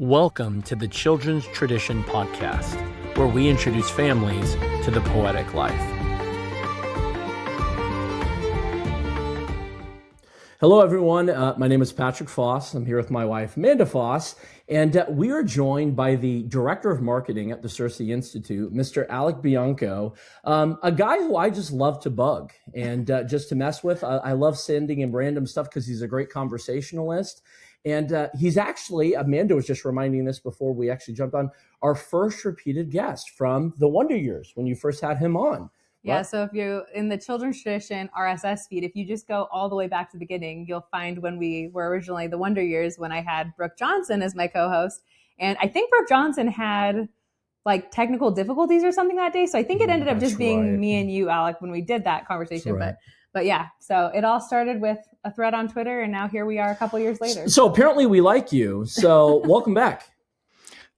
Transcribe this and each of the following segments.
Welcome to the Children's Tradition Podcast, where we introduce families to the poetic life. Hello, everyone. My name is Patrick Foss. I'm here with my wife, Amanda Foss, and we are joined by the Director of Marketing at the Circe Institute, Mr. Alec Bianco, a guy who I just love to bug and just to mess with. I love sending him random stuff because he's a great conversationalist. And he's actually, Amanda was just reminding us before we actually jumped on, our first repeated guest from the Wonder Years when you first had him on. Yeah, so if you're in the Children's Tradition RSS feed, if you just go all the way back to the beginning, you'll find when we were originally the Wonder Years when I had Brooke Johnson as my co-host. And I think Brooke Johnson had like technical difficulties or something that day. So I think it ended up just being me and you, Alec, when we did that conversation. Right. But yeah, so it all started with a thread on Twitter, and now here we are a couple years later. So apparently we like you. So welcome back.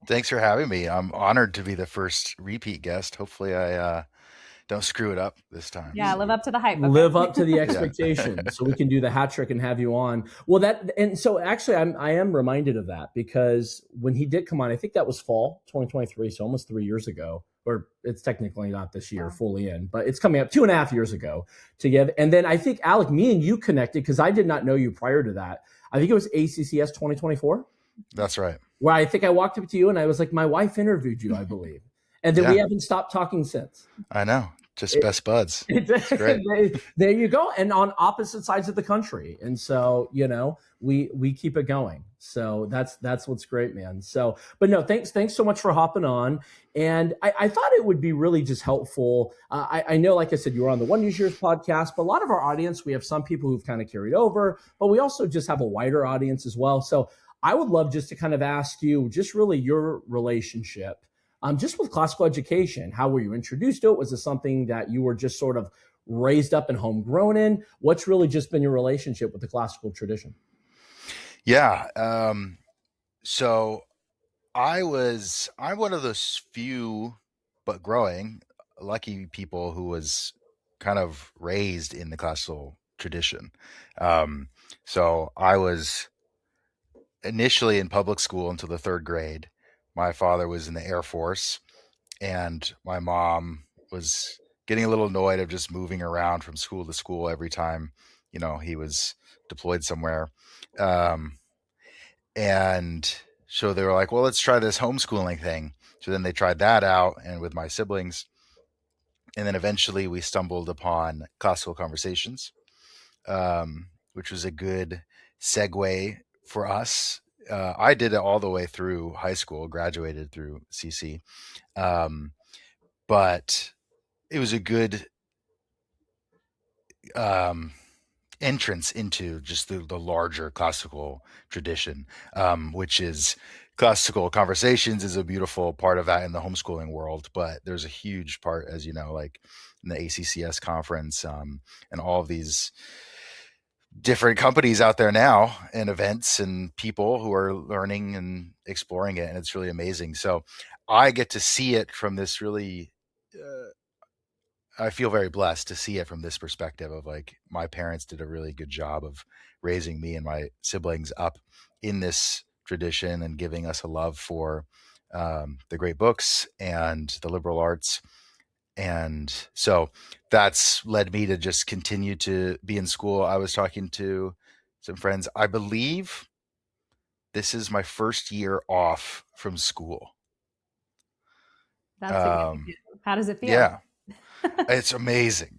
Thanks for having me. I'm honored to be the first repeat guest. Hopefully I don't screw it up this time. Yeah, live up to the hype. Okay? Live up to the expectation, so we can do the hat trick and have you on. Well, so actually I am reminded of that because when he did come on, I think that was fall 2023, so almost 3 years ago. Or it's technically not this year fully in, but it's coming up 2.5 years ago together. And then I think, Alec, me and you connected because I did not know you prior to that. I think it was ACCS 2024. That's right. Where I think I walked up to you and I was like, my wife interviewed you, I believe. And then we haven't stopped talking since. I know. Just best buds. It's great. There you go. And on opposite sides of the country. And so, we keep it going. So that's what's great, man. So, but no, thanks so much for hopping on. And I thought it would be really just helpful. I know, like I said, you were on the Wonder Years podcast, but a lot of our audience, we have some people who've kind of carried over, but we also just have a wider audience as well. So I would love just to kind of ask you just really your relationship just with classical education. How were you introduced to it? Was it something that you were just sort of raised up and homegrown in? What's really just been your relationship with the classical tradition? Yeah. So I'm one of those few, but growing, lucky people who was kind of raised in the classical tradition. So I was initially in public school until the third grade. My father was in the Air Force, and my mom was getting a little annoyed of just moving around from school to school every time, he was deployed somewhere. And so they were like, well, let's try this homeschooling thing. So then they tried that out and with my siblings. And then eventually we stumbled upon Classical Conversations, which was a good segue for us. I did it all the way through high school, graduated through CC. But it was a good entrance into just the larger classical tradition, which is Classical Conversations is a beautiful part of that in the homeschooling world. But there's a huge part, as you know, like in the ACCS conference and all of these different companies out there now and events and people who are learning and exploring it. And it's really amazing. So I get to see it from this really, I feel very blessed to see it from this perspective of like, my parents did a really good job of raising me and my siblings up in this tradition and giving us a love for the great books and the liberal arts. And so that's led me to just continue to be in school. I was talking to some friends. I believe this is my first year off from school. That's how does it feel? Yeah, it's amazing.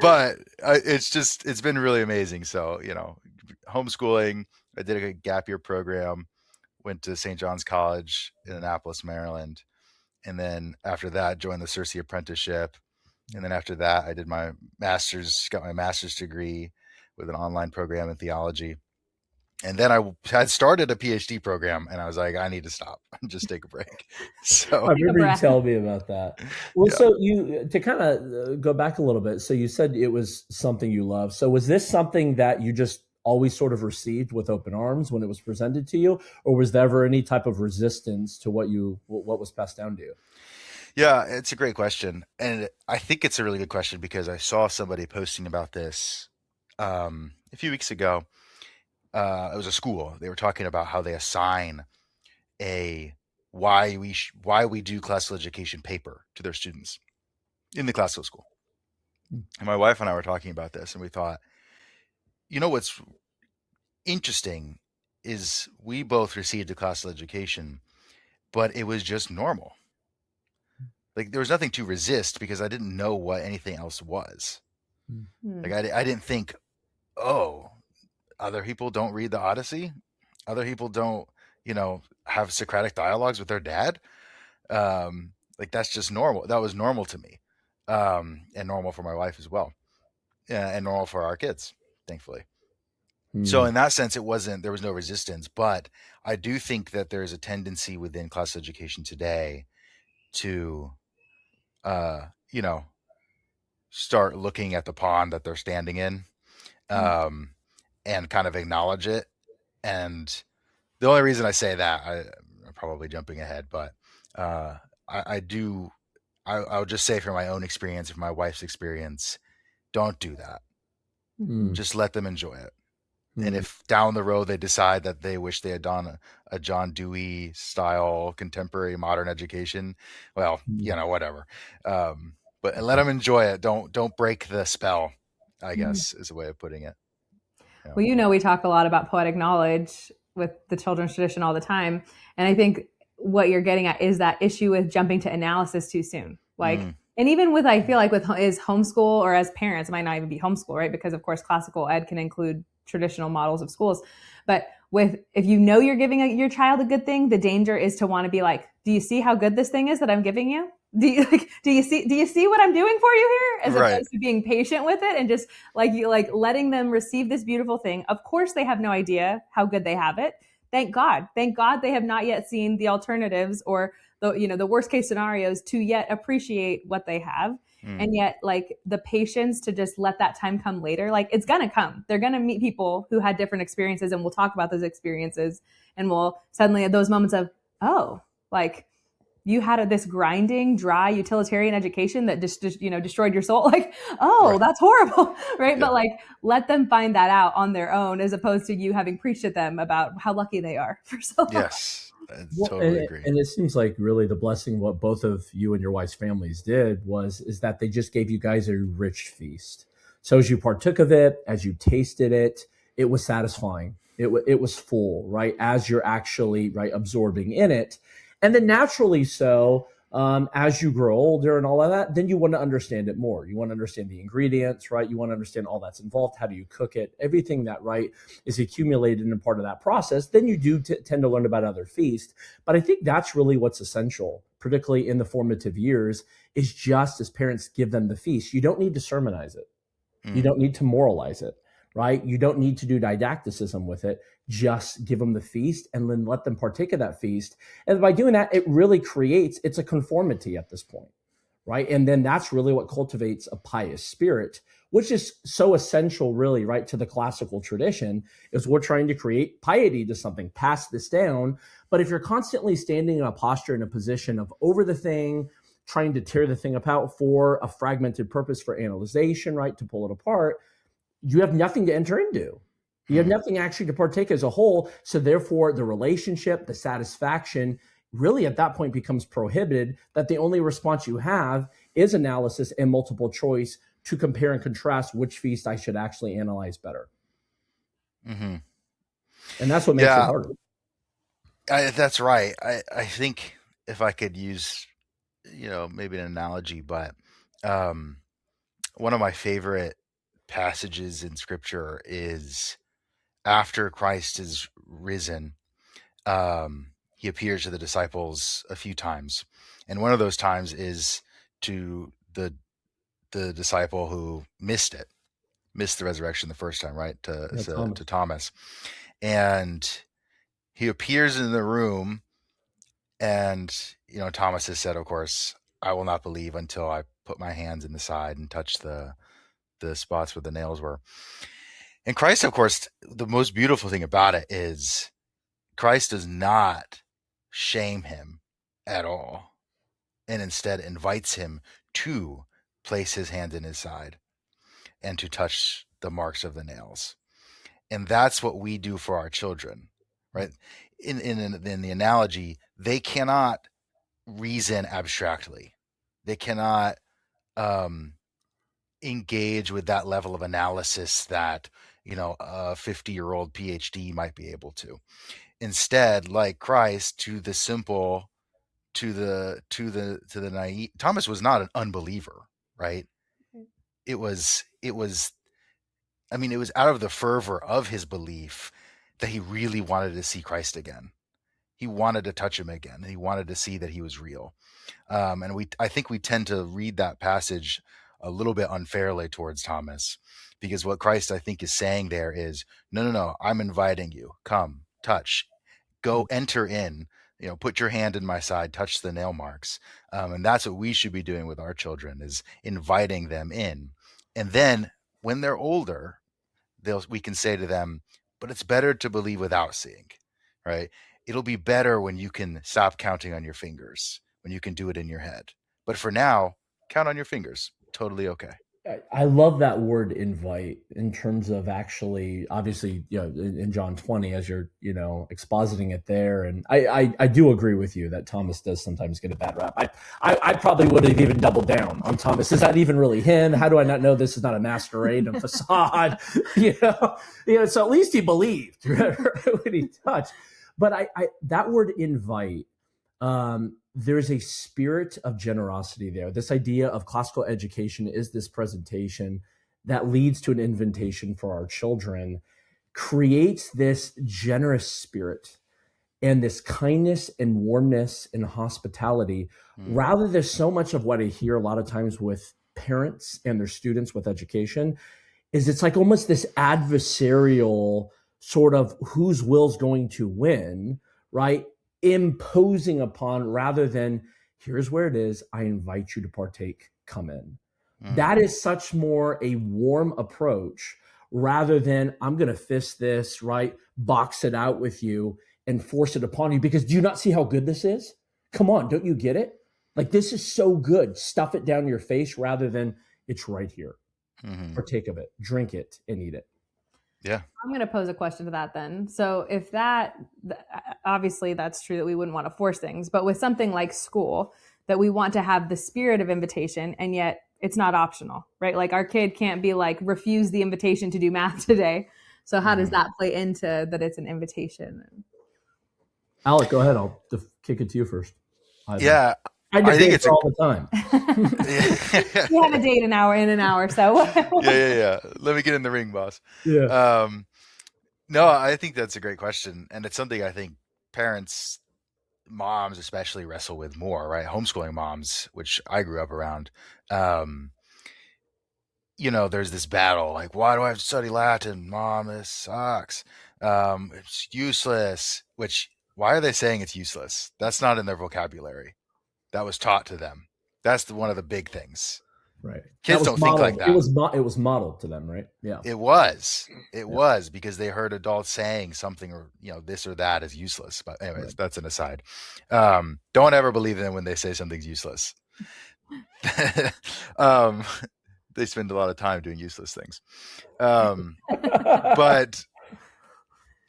But it's been really amazing. So, homeschooling, I did a gap year program, went to St. John's College in Annapolis, Maryland. And then after that, joined the Circe Apprenticeship. And then after that, I did my master's, got my master's degree with an online program in theology. And then I had started a PhD program, and I was like, I need to stop and just take a break. So I remember you tell me about that. Well, yeah. So you, to kind of go back a little bit, so you said it was something you love. So was this something that you just always sort of received with open arms when it was presented to you, or was there ever any type of resistance to what was passed down to you? Yeah, it's a great question. And I think it's a really good question because I saw somebody posting about this a few weeks ago. it was a school. They were talking about how they assign a why we do classical education paper to their students in the classical school. And my wife and I were talking about this, and we thought, what's interesting is we both received a classical education, but it was just normal. Like there was nothing to resist because I didn't know what anything else was. Like I didn't think, oh, other people don't read the Odyssey. Other people don't, have Socratic dialogues with their dad. Like that's just normal. That was normal to me, and normal for my wife as well, and normal for our kids, thankfully. So in that sense, there was no resistance, but I do think that there is a tendency within classical education today to, start looking at the pond that they're standing in, and kind of acknowledge it. And the only reason I say that, I'm probably jumping ahead, but I would just say from my own experience, from my wife's experience, don't do that. Just let them enjoy it. And if down the road they decide that they wish they had done a John Dewey style contemporary modern education, well, whatever. But let them enjoy it. Don't break the spell, I guess is a way of putting it. Yeah. Well, we talk a lot about poetic knowledge with the children's tradition all the time. And I think what you're getting at is that issue with jumping to analysis too soon. And even with, I feel like with is homeschool or as parents, it might not even be homeschool, right? Because of course, classical ed can include traditional models of schools. But if you're giving your child a good thing, the danger is to want to be like, do you see how good this thing is that I'm giving you? Do you see what I'm doing for you here? As opposed to being patient with it and just letting them receive this beautiful thing. Of course, they have no idea how good they have it. Thank God they have not yet seen the alternatives or the worst case scenarios to yet appreciate what they have. And yet the patience to just let that time come later, it's going to come. They're going to meet people who had different experiences and we'll talk about those experiences and we'll suddenly at those moments of, you had this grinding, dry, utilitarian education that just destroyed your soul. That's horrible, right? Yeah. But let them find that out on their own, as opposed to you having preached at them about how lucky they are for so long. Yes, I totally agree. And it seems like really the blessing what both of you and your wife's families did is that they just gave you guys a rich feast. So as you partook of it, as you tasted it, it was satisfying. It was full, right? As you're actually absorbing in it. And then naturally so, as you grow older and all of that, then you want to understand it more. You want to understand the ingredients, right? You want to understand all that's involved. How do you cook it? Everything that, is accumulated in part of that process. Then you do tend to learn about other feasts. But I think that's really what's essential, particularly in the formative years, is just as parents give them the feast. You don't need to sermonize it. You don't need to moralize it, right? You don't need to do didacticism with it. Just give them the feast and then let them partake of that feast. And by doing that, it really it's a conformity at this point, right? And then that's really what cultivates a pious spirit, which is so essential really, right, to the classical tradition, is we're trying to create piety to something, pass this down. But if you're constantly standing in a posture, in a position of over the thing, trying to tear the thing apart for a fragmented purpose for analyzation, right, to pull it apart, you have nothing to enter into. You have nothing actually to partake as a whole. So therefore, the relationship, the satisfaction, really at that point becomes prohibited, that the only response you have is analysis and multiple choice to compare and contrast which feast I should actually analyze better. And that's what makes it harder. That's right. I think if I could use, maybe an analogy, but one of my favorite passages in scripture is after Christ is risen, he appears to the disciples a few times. And one of those times is to the disciple who missed the resurrection the first time, right? To Thomas. And he appears in the room and, Thomas has said, of course, I will not believe until I put my hands in the side and touch the spots where the nails were. And Christ, of course, the most beautiful thing about it is Christ does not shame him at all, and instead invites him to place his hand in his side and to touch the marks of the nails. And that's what we do for our children, right? In the analogy, they cannot reason abstractly. They cannot um, engage with that level of analysis that a 50-year-old PhD might be able to. Instead, like Christ, to the simple, to the naive. Thomas was not an unbeliever, right? It was I mean, it was out of the fervor of his belief that he really wanted to see Christ again. He wanted to touch him again. He wanted to see that he was real. And I think we tend to read that passage a little bit unfairly towards Thomas, because what Christ, I think, is saying there is, no, no, no, I'm inviting you. Come, touch, go, enter in. Put your hand in my side, touch the nail marks. And that's what we should be doing with our children, is inviting them in. And then when they're older, we can say to them, but it's better to believe without seeing, right? It'll be better when you can stop counting on your fingers, when you can do it in your head. But for now, count on your fingers. Totally okay. I love that word invite in terms of actually, obviously, in John 20, as you're, expositing it there. And I do agree with you that Thomas does sometimes get a bad rap. I probably would have even doubled down on Thomas. Is that even really him? How do I not know this is not a masquerade and facade? So at least he believed when he touched. But that word invite, there's a spirit of generosity there. This idea of classical education is this presentation that leads to an invitation for our children, creates this generous spirit and this kindness and warmness and hospitality. Rather, there's so much of what I hear a lot of times with parents and their students with education is it's like almost this adversarial sort of whose will's going to win, right? Imposing upon, rather than here's where it is, I invite you to partake, come in. That is such more a warm approach rather than I'm going to fist this, right? Box it out with you and force it upon you, because do you not see how good this is? Come on, don't you get it? Like, this is so good. Stuff it down your face rather than it's right here. Partake of it, drink it, and eat it. Yeah. I'm going to pose a question to that then. So if obviously that's true that we wouldn't want to force things, but with something like school, that we want to have the spirit of invitation, and yet it's not optional, right? Like, our kid can't be like, refuse the invitation to do math today. So how does that play into that it's an invitation? Alec, go ahead. I'll kick it to you first. Yeah. I think it's all the time. We have a date an hour in an hour, so yeah. Let me get in the ring, boss. Yeah. No, I think that's a great question, and it's something I think parents, moms especially, wrestle with more, right? Homeschooling moms, which I grew up around. There's this battle, like, why do I have to study Latin? Mom, this sucks. It's useless. Which, why are they saying it's useless? That's not in their vocabulary. That was taught to them. That's one of the big things. Right. Kids don't think like that. It was modeled to them, right? Yeah. It was because they heard adults saying something, or this or that is useless. But anyways, right. That's an aside. Don't ever believe them when they say something's useless. They spend a lot of time doing useless things. But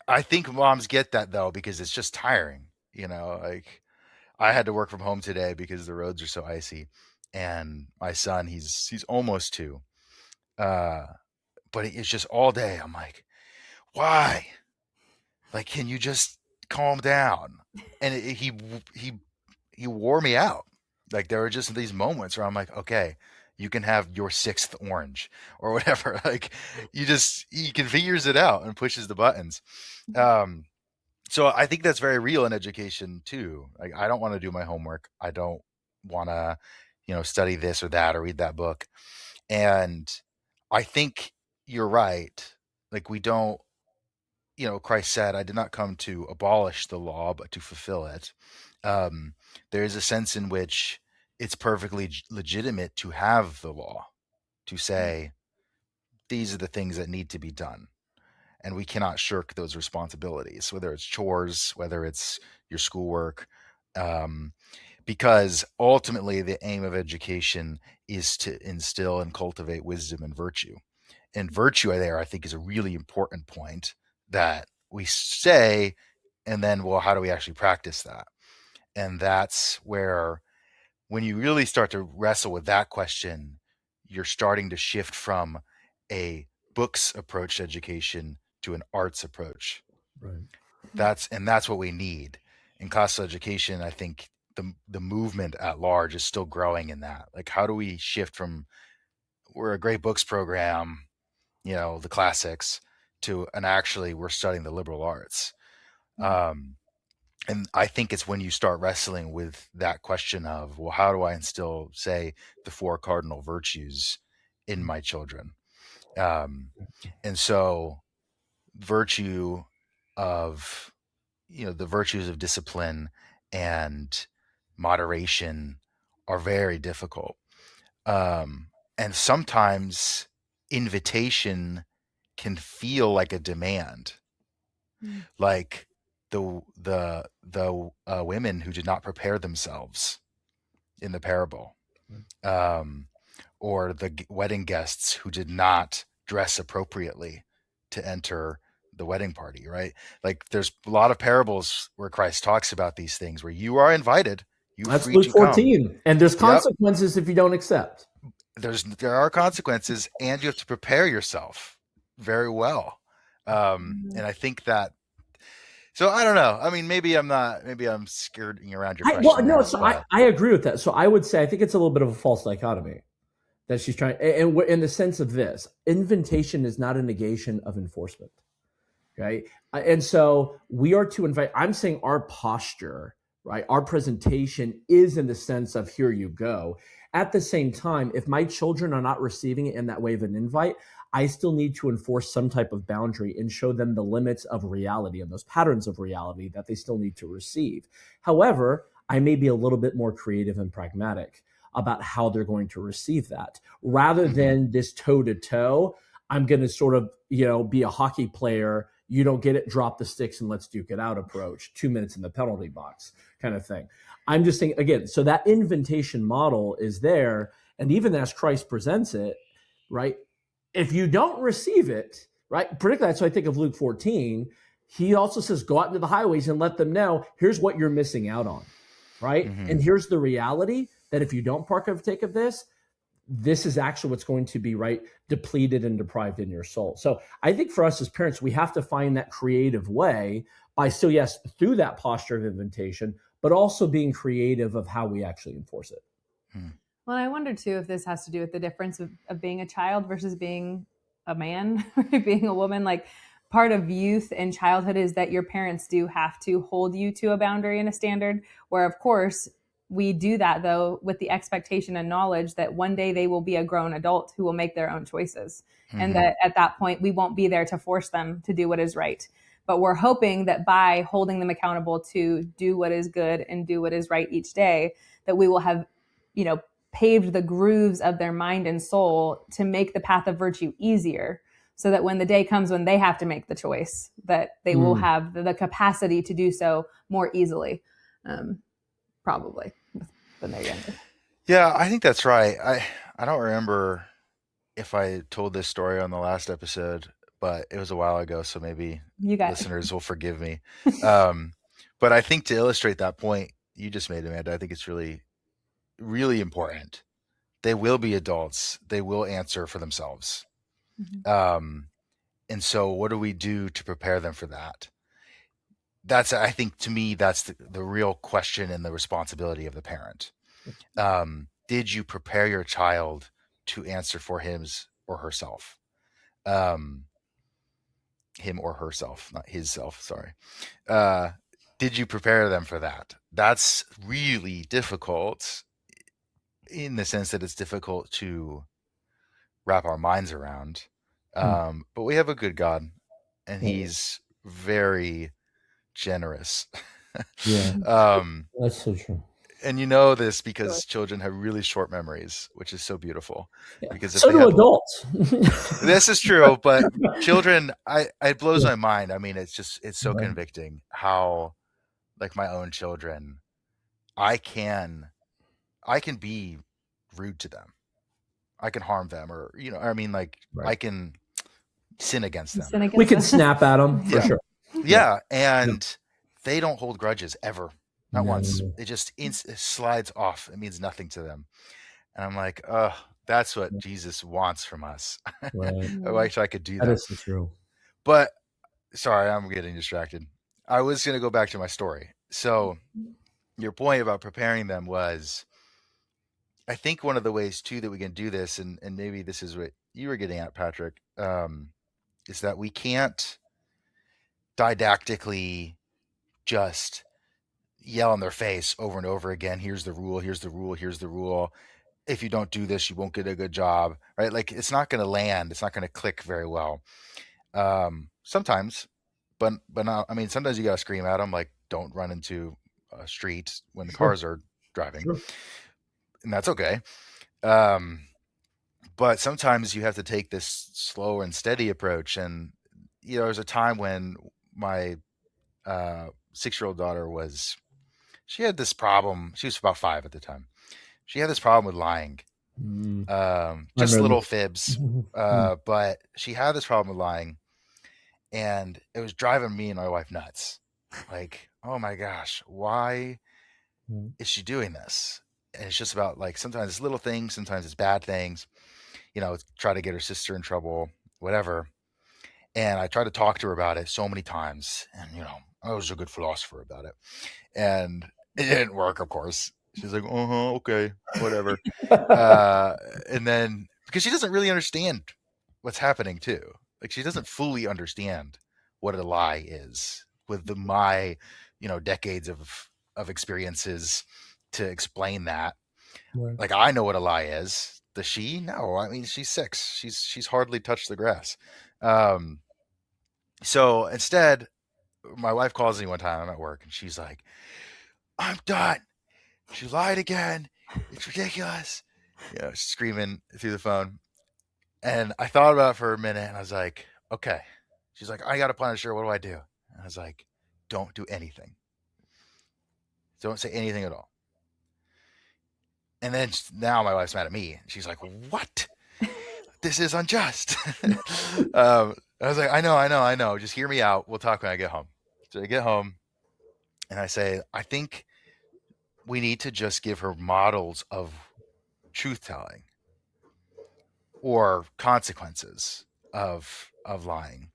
I think moms get that, though, because it's just tiring. Like, I had to work from home today because the roads are so icy, and my son, he's almost 2, but it's just all day. I'm like, why? Like, can you just calm down? And he wore me out. Like, there were just these moments where I'm like, okay, you can have your 6th orange or whatever. Like, he figures it out and pushes the buttons. So I think that's very real in education too. Like, I don't want to do my homework. I don't want to, study this or that or read that book. And I think you're right. Like, we don't, Christ said, I did not come to abolish the law, but to fulfill it. There is a sense in which it's perfectly legitimate to have the law, to say, these are the things that need to be done. And we cannot shirk those responsibilities, whether it's chores, whether it's your schoolwork, because ultimately the aim of education is to instill and cultivate wisdom and virtue. And virtue there, I think, is a really important point that we say, and then, well, how do we actually practice that? And that's where, when you really start to wrestle with that question, you're starting to shift from a books approach to education to an arts approach. Right. That's what we need in classical education. I think the movement at large is still growing in that. Like, how do we shift from, we're a great books program, the classics, to an actually we're studying the liberal arts. And I think it's when you start wrestling with that question of, well, how do I instill, say, the 4 cardinal virtues in my children? And so virtue of, the virtues of discipline and moderation are very difficult. And sometimes invitation can feel like a demand, like the women who did not prepare themselves in the parable, or the wedding guests who did not dress appropriately to enter the wedding party, right? Like, there's a lot of parables where Christ talks about these things where you are invited, you That's free Luke to come. 14. And there's Yep. consequences if you don't accept. There are consequences, and you have to prepare yourself very well. And I think that, so I don't know. I mean, maybe I'm skirting around your question. I agree with that. So I would say, I think it's a little bit of a false dichotomy that she's trying, and in the sense of this, invitation is not a negation of enforcement. Right. And so we are to invite, I'm saying our posture, right? Our presentation is in the sense of, here you go. At the same time, if my children are not receiving it in that way of an invite, I still need to enforce some type of boundary and show them the limits of reality and those patterns of reality that they still need to receive. However, I may be a little bit more creative and pragmatic about how they're going to receive that, rather than this toe to toe. I'm going to sort of, be a hockey player. You don't get it, drop the sticks and let's duke it out approach, 2 minutes in the penalty box kind of thing. I'm just saying, again, so that invitation model is there. And even as Christ presents it, right? If you don't receive it, right? Particularly, that's why I think of Luke 14. He also says, go out into the highways and let them know, here's what you're missing out on, right? And here's the reality that if you don't partake of this, this is actually what's going to be, right, depleted and deprived in your soul. So I think for us as parents, we have to find that creative way by still, yes, through that posture of invitation, but also being creative of how we actually enforce it. Well, I wonder too if this has to do with the difference of being a child versus being a man, being a woman. Like, part of youth and childhood is that your parents do have to hold you to a boundary and a standard, where of course we do that though with the expectation and knowledge that one day they will be a grown adult who will make their own choices. And that at that point we won't be there to force them to do what is right. But we're hoping that by holding them accountable to do what is good and do what is right each day, that we will have, paved the grooves of their mind and soul to make the path of virtue easier, so that when the day comes when they have to make the choice, that they will have the capacity to do so more easily, probably when they're younger. Yeah, I think that's right. I don't remember if I told this story on the last episode, but it was a while ago, so maybe listeners will forgive me. But I think to illustrate that point you just made, Amanda, I think it's really, really important. They will be adults. They will answer for themselves. And so what do we do to prepare them for that? I think, to me, that's the real question and the responsibility of the parent. Did you prepare your child to answer for him or herself? Him or herself, not his self, sorry. Did you prepare them for that? That's really difficult, in the sense that it's difficult to wrap our minds around. But we have a good God, and he's very generous. That's so true. And you know this because children have really short memories, which is so beautiful. Because if so do adults. This is true, but children, it blows my mind. I mean, it's so convicting how, like, my own children, I can be rude to them. I can harm them, or, I mean, like, I can sin against them. We can snap at them for sure. Yeah. And they don't hold grudges ever. Not No. once. It just it slides off. It means nothing to them. And I'm like, oh, that's what Jesus wants from us. Right. I wish I could do that. That is so true. But sorry, I'm getting distracted. I was going to go back to my story. So your point about preparing them was, I think one of the ways too that we can do this, and maybe this is what you were getting at, Patrick, is that we can't didactically just yell in their face over and over again. Here's the rule. Here's the rule. Here's the rule. If you don't do this, you won't get a good job, right? Like it's not going to land. It's not going to click very well. Sometimes, but not, I mean, sometimes you got to scream at them, like don't run into a street when the cars are driving, and that's okay. But sometimes you have to take this slow and steady approach. And, you know, there's a time when my 6-year-old daughter she had this problem. She was about 5 at the time. She had this problem with lying, just little fibs. But she had this problem with lying, and it was driving me and my wife nuts. Like, oh my gosh, why is she doing this? And it's just about like, sometimes it's little things, sometimes it's bad things, you know, try to get her sister in trouble, whatever. And I tried to talk to her about it so many times, and, you know, I was a good philosopher about it, and it didn't work, of course. She's like, okay, whatever. And then, because she doesn't really understand what's happening too. Like, she doesn't fully understand what a lie is with my, you know, decades of experiences to explain that. Right. Like, I know what a lie is. Does she? No. I mean, she's 6. She's hardly touched the grass. So instead, my wife calls me one time. I'm at work, and she's like, I'm done. She lied again. It's ridiculous. You know, screaming through the phone. And I thought about it for a minute, and I was like, okay. She's like, I got to punish her. What do I do? And I was like, don't do anything. Don't say anything at all. And then now my wife's mad at me. She's like, what? This is unjust. I was like, I know. Just hear me out. We'll talk when I get home. So I get home, and I say, I think we need to just give her models of truth-telling or consequences of lying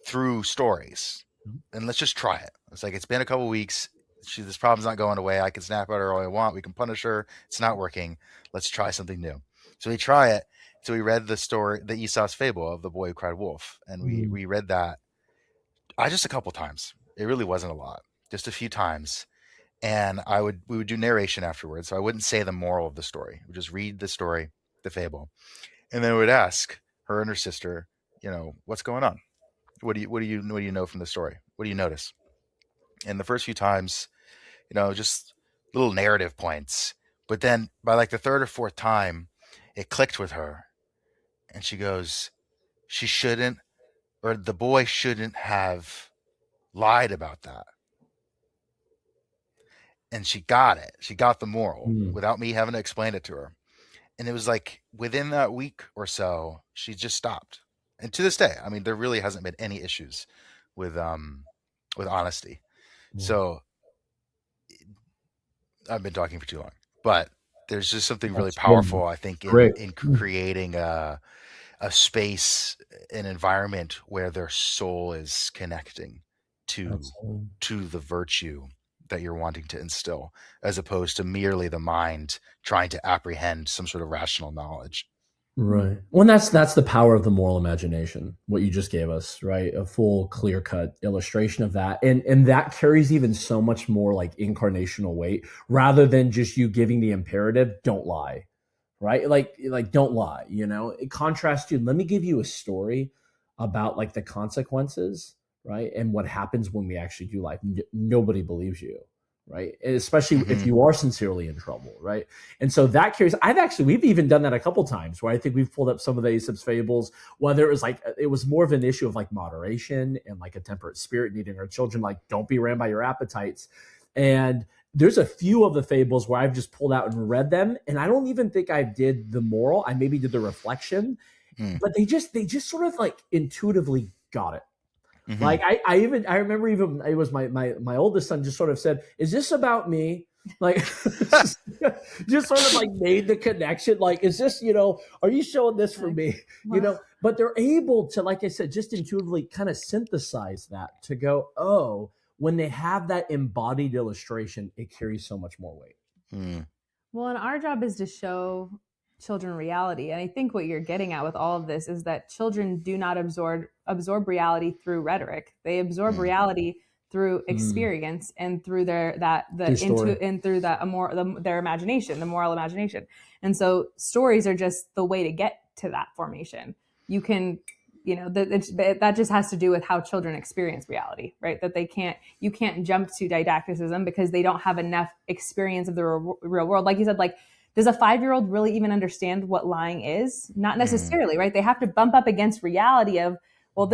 through stories. And let's just try it. It's like, it's been a couple weeks. This problem's not going away. I can snap at her all I want. We can punish her. It's not working. Let's try something new. So we try it. So we read the story, the Aesop's fable of the boy who cried wolf. And we read that just a couple times. It really wasn't a lot, just a few times. And we would do narration afterwards. So I wouldn't say the moral of the story. We would just read the story, the fable. And then we would ask her and her sister, you know, what's going on? What do you know from the story? What do you notice? And the first few times, you know, just little narrative points. But then by like the 3rd or 4th time, it clicked with her. And she goes, the boy shouldn't have lied about that. And she got it. She got the moral without me having to explain it to her. And it was like within that week or so, she just stopped. And to this day, I mean, there really hasn't been any issues with honesty. So I've been talking for too long, but there's just something really powerful, I think, in creating a space, an environment where their soul is connecting to the virtue that you're wanting to instill, as opposed to merely the mind trying to apprehend some sort of rational knowledge. Right. Well, that's the power of the moral imagination, what you just gave us, right? A full, clear-cut illustration of that. And that carries even so much more like incarnational weight, rather than just you giving the imperative, don't lie, right? Like don't lie, you know? It contrasts to, let me give you a story about like the consequences, right? And what happens when we actually do lie. Nobody believes you. Right. And especially if you are sincerely in trouble. Right. And so that carries, we've even done that a couple times where I think we've pulled up some of the Aesop's fables, whether it was like, it was more of an issue of like moderation and like a temperate spirit, needing our children, like, don't be ran by your appetites. And there's a few of the fables where I've just pulled out and read them. And I don't even think I did the moral. I maybe did the reflection. but they just sort of like intuitively got it. Mm-hmm. Like I remember even it was my oldest son just sort of said, "Is this about me?" Like just sort of like made the connection. Like, is this, are you showing this for me? But they're able to, like I said, just intuitively kind of synthesize that to go, oh, when they have that embodied illustration, it carries so much more weight. Mm. Well, and our job is to show children reality. And I think what you're getting at with all of this is that children do not absorb reality through rhetoric. They absorb reality through experience and through their imagination, the moral imagination. And so stories are just the way to get to that formation. You can, that just has to do with how children experience reality, right? That you can't jump to didacticism because they don't have enough experience of the real world. Like you said, like, does a 5-year-old really even understand what lying is? Not necessarily, right? They have to bump up against reality of, well,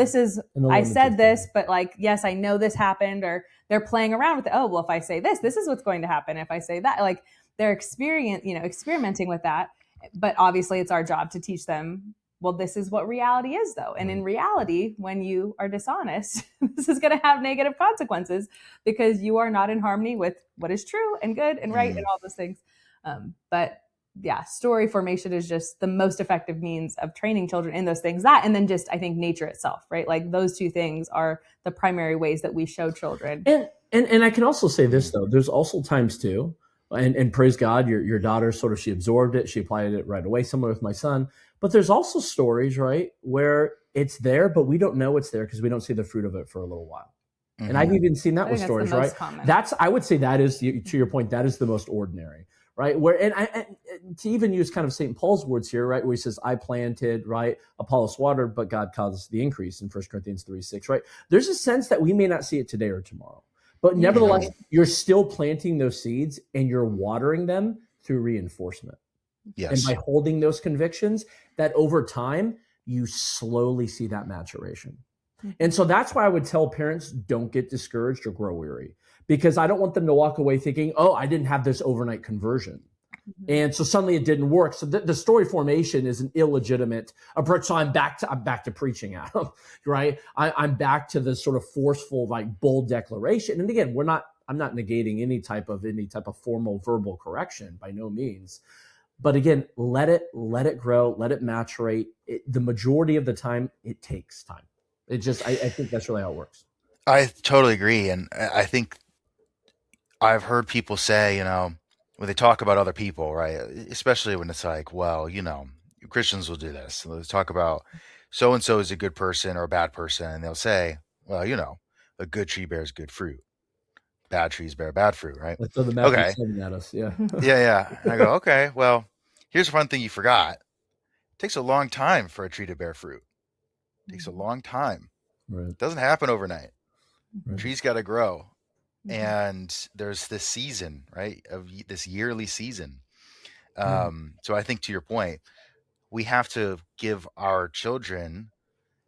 I said this, but like, yes, I know this happened, or they're playing around with it. Oh, well, if I say this is what's going to happen. If I say that, like, they're experimenting with that. But obviously it's our job to teach them, well, this is what reality is though. And in reality, when you are dishonest, this is going to have negative consequences because you are not in harmony with what is true and good and right and all those things. But yeah, story formation is just the most effective means of training children in those things. That, and then just, I think, nature itself, right? Like, those two things are the primary ways that we show children. And I can also say this though, there's also times too, and praise God, your daughter sort of, she absorbed it, she applied it right away, similar with my son. But there's also stories, right, where it's there, but we don't know it's there because we don't see the fruit of it for a little while. And I've even seen that with stories, right? Common. I would say that is, to your point, that is the most ordinary. Right. And to even use kind of St. Paul's words here, right, where he says, I planted, right, Apollos watered, but God caused the increase in 1 Corinthians 3:6, right? There's a sense that we may not see it today or tomorrow, but nevertheless, you're still planting those seeds and you're watering them through reinforcement. Yes. And by holding those convictions, that over time, you slowly see that maturation. And so that's why I would tell parents, don't get discouraged or grow weary, because I don't want them to walk away thinking, oh, I didn't have this overnight conversion. And so suddenly it didn't work. So the story formation is an illegitimate approach. So I'm back to preaching at them, right? I'm back to the sort of forceful, like, bold declaration. And again, I'm not negating any type of formal verbal correction by no means. But again, let it grow, let it maturate. The majority of the time, it takes time. I think that's really how it works. I totally agree. And I think I've heard people say, when they talk about other people, right, especially when it's like, well, Christians will do this. They'll talk about so-and-so is a good person or a bad person. And they'll say, well, a good tree bears good fruit. Bad trees bear bad fruit, right? That's the Matthew 7 at us, yeah. Yeah. And I go, okay, well, here's one thing you forgot. It takes a long time for a tree to bear fruit. It takes a long time. Right. It doesn't happen overnight. Right. Trees got to grow. And there's this season, right, of this yearly season. So I think, to your point, we have to give our children,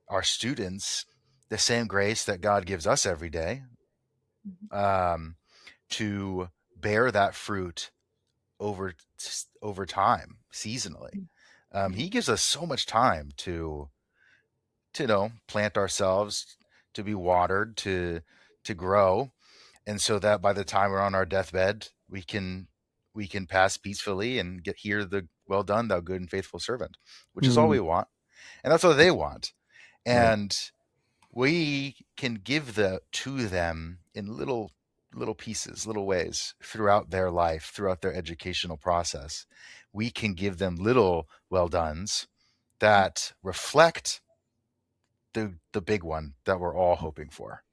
our students, the same grace that God gives us every day, to bear that fruit over time, seasonally. He gives us so much time to plant ourselves, to be watered, to grow. And so that by the time we're on our deathbed, we can pass peacefully and hear the well done, thou good and faithful servant, which is all we want. And that's what they want. And we can give to them in little pieces, little ways throughout their life, throughout their educational process. We can give them little well dones that reflect the big one that we're all hoping for.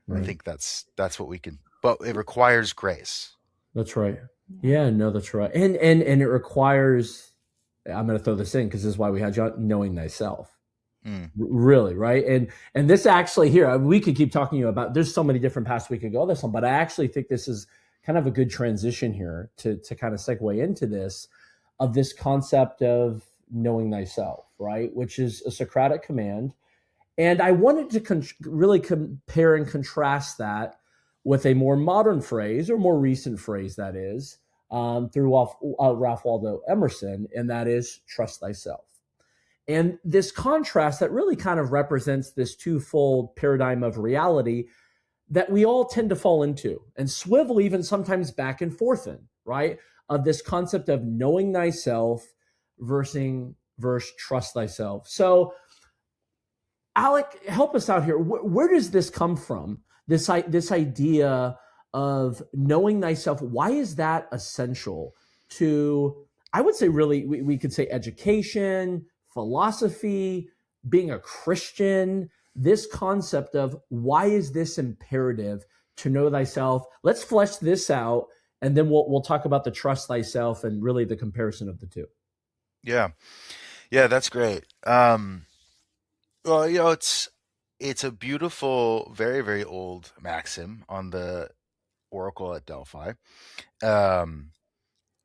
Right. I think that's what we can, but it requires grace. That's right. Yeah, no, that's right. And it requires, I'm going to throw this in because this is why we had John, knowing thyself. Really, right? And this actually here, we could keep talking to you about, there's so many different paths we could go this one, but I actually think this is kind of a good transition here to kind of segue into this, of this concept of knowing thyself, right? Which is a Socratic command. And I wanted to really compare and contrast that with a more modern phrase, or more recent phrase, that is, through Ralph Waldo Emerson, and that is trust thyself. And this contrast that really kind of represents this twofold paradigm of reality that we all tend to fall into and swivel even sometimes back and forth in, right? Of this concept of knowing thyself versus trust thyself. So, Alec, help us out here. Where does this come from? This idea of knowing thyself. Why is that essential to? I would say, really, we could say education, philosophy, being a Christian. This concept of why is this imperative to know thyself? Let's flesh this out, and then we'll talk about the trust thyself and really the comparison of the two. Yeah. Yeah, that's great. Well, it's a beautiful, very, very old maxim on the Oracle at Delphi. Um,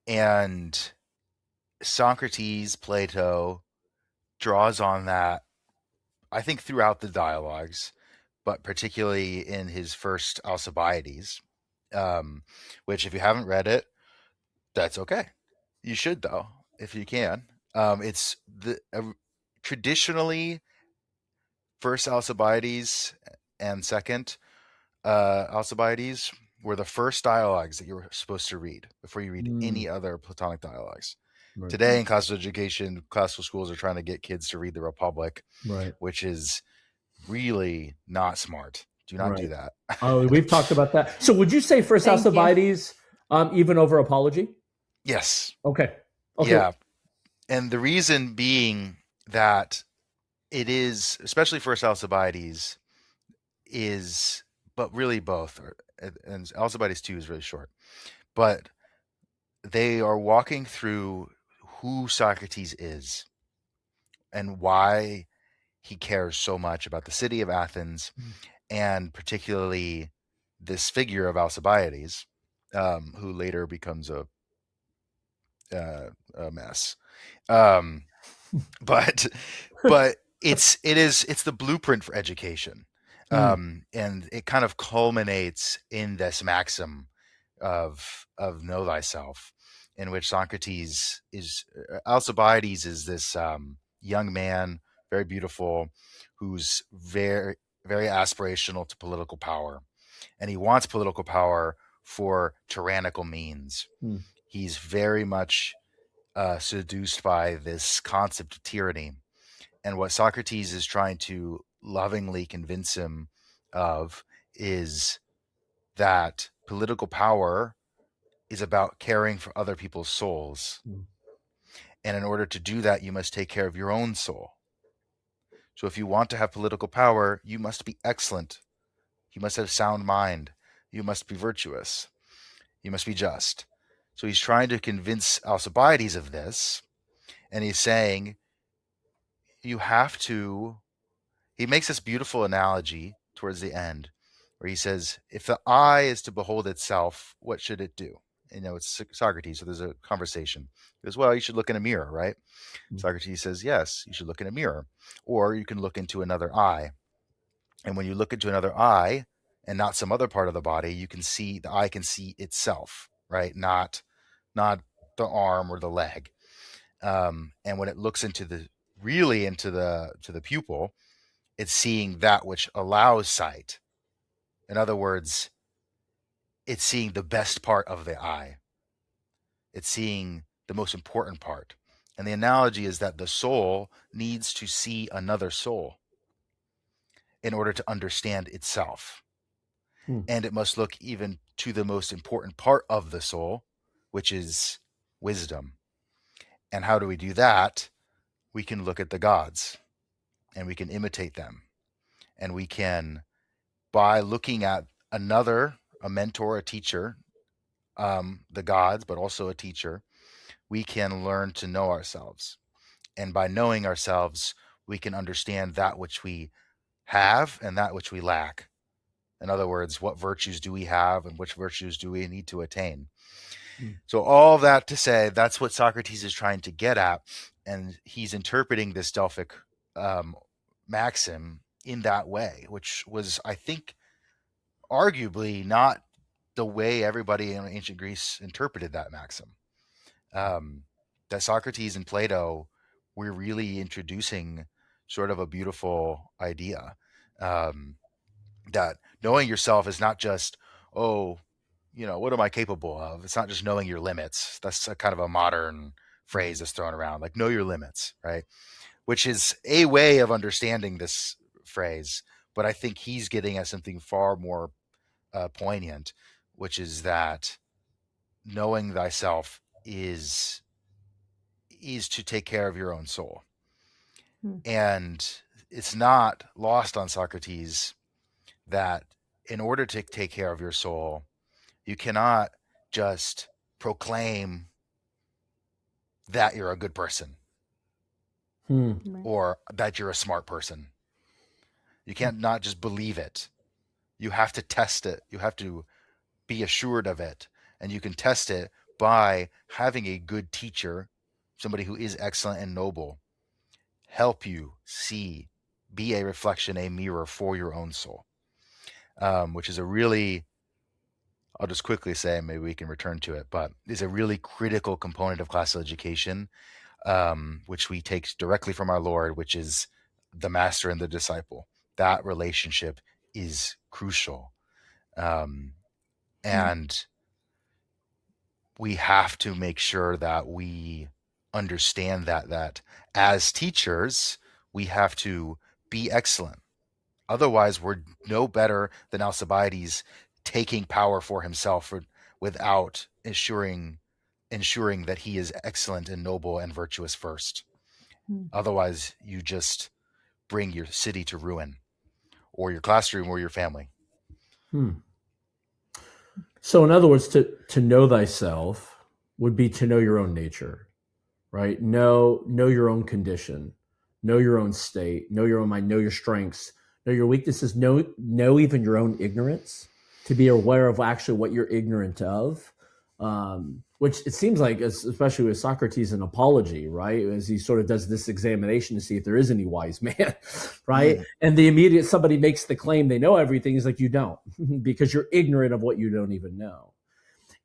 and Socrates, Plato draws on that, I think, throughout the dialogues, but particularly in his first Alcibiades, which, if you haven't read it, that's okay. You should, though, if you can. It's traditionally first Alcibiades and second Alcibiades were the first dialogues that you were supposed to read before you read any other Platonic dialogues. Right. Today in classical education, classical schools are trying to get kids to read the Republic, Right. which is really not smart. Do not do that. Oh, we've talked about that. So would you say first Thank you. Alcibiades even over Apology? Yes. Okay. Yeah. And the reason being that it is, especially first Alcibiades, is, but really both, and Alcibiades 2 is really short, but they are walking through who Socrates is and why he cares so much about the city of Athens, and particularly this figure of Alcibiades, who later becomes a mess. But it's the blueprint for education. And it kind of culminates in this maxim of know thyself, in which Socrates is Alcibiades is this young man, very beautiful, who's very, very aspirational to political power, and he wants political power for tyrannical means. He's very much seduced by this concept of tyranny. And what Socrates is trying to lovingly convince him of is that political power is about caring for other people's souls. And in order to do that, you must take care of your own soul. So if you want to have political power, you must be excellent. You must have sound mind. You must be virtuous. You must be just. So he's trying to convince Alcibiades of this. And he's saying, you have to, he makes this beautiful analogy towards the end where he says, if the eye is to behold itself, what should it do? It's Socrates, so there's a conversation. He goes, well, you should look in a mirror, right? Socrates says, yes, you should look in a mirror. Or you can look into another eye. And when you look into another eye and not some other part of the body, the eye can see itself, right? Not the arm or the leg. And when it looks into the pupil, it's seeing that which allows sight. In other words, it's seeing the best part of the eye. It's seeing the most important part. And the analogy is that the soul needs to see another soul in order to understand itself. And it must look even to the most important part of the soul, which is wisdom. And how do we do that? We can look at the gods and we can imitate them. And we can, by looking at a mentor, a teacher, the gods, but also a teacher, we can learn to know ourselves. And by knowing ourselves, we can understand that which we have and that which we lack. In other words, what virtues do we have and which virtues do we need to attain? So all that to say, that's what Socrates is trying to get at. And he's interpreting this Delphic maxim in that way, which was, I think, arguably not the way everybody in ancient Greece interpreted that maxim. That Socrates and Plato we're really introducing sort of a beautiful idea, that knowing yourself is not just, oh, what am I capable of? It's not just knowing your limits. That's a kind of a modern phrase that's thrown around, like know your limits, right? Which is a way of understanding this phrase. But I think he's getting at something far more poignant, which is that knowing thyself is to take care of your own soul. And it's not lost on Socrates that in order to take care of your soul, you cannot just proclaim that you're a good person or that you're a smart person. You can't not just believe it. You have to test it. You have to be assured of it. And you can test it by having a good teacher, somebody who is excellent and noble, help you see, be a reflection, a mirror for your own soul, which is a really, I'll just quickly say, maybe we can return to it, but is a really critical component of classical education, which we take directly from our Lord, which is the master and the disciple. That relationship is crucial. And we have to make sure that we understand that as teachers, we have to be excellent. Otherwise, we're no better than Alcibiades taking power for himself without ensuring that he is excellent and noble and virtuous first. Otherwise, you just bring your city to ruin, or your classroom, or your family. So, in other words, to know thyself would be to know your own nature, right? Know your own condition, know your own state, know your own mind, know your strengths, know your weaknesses, know even your own ignorance, to be aware of actually what you're ignorant of. Which it seems like, especially with Socrates, an apology, right? As he sort of does this examination to see if there is any wise man, right? And the immediate somebody makes the claim they know everything, he's like, you don't, because you're ignorant of what you don't even know.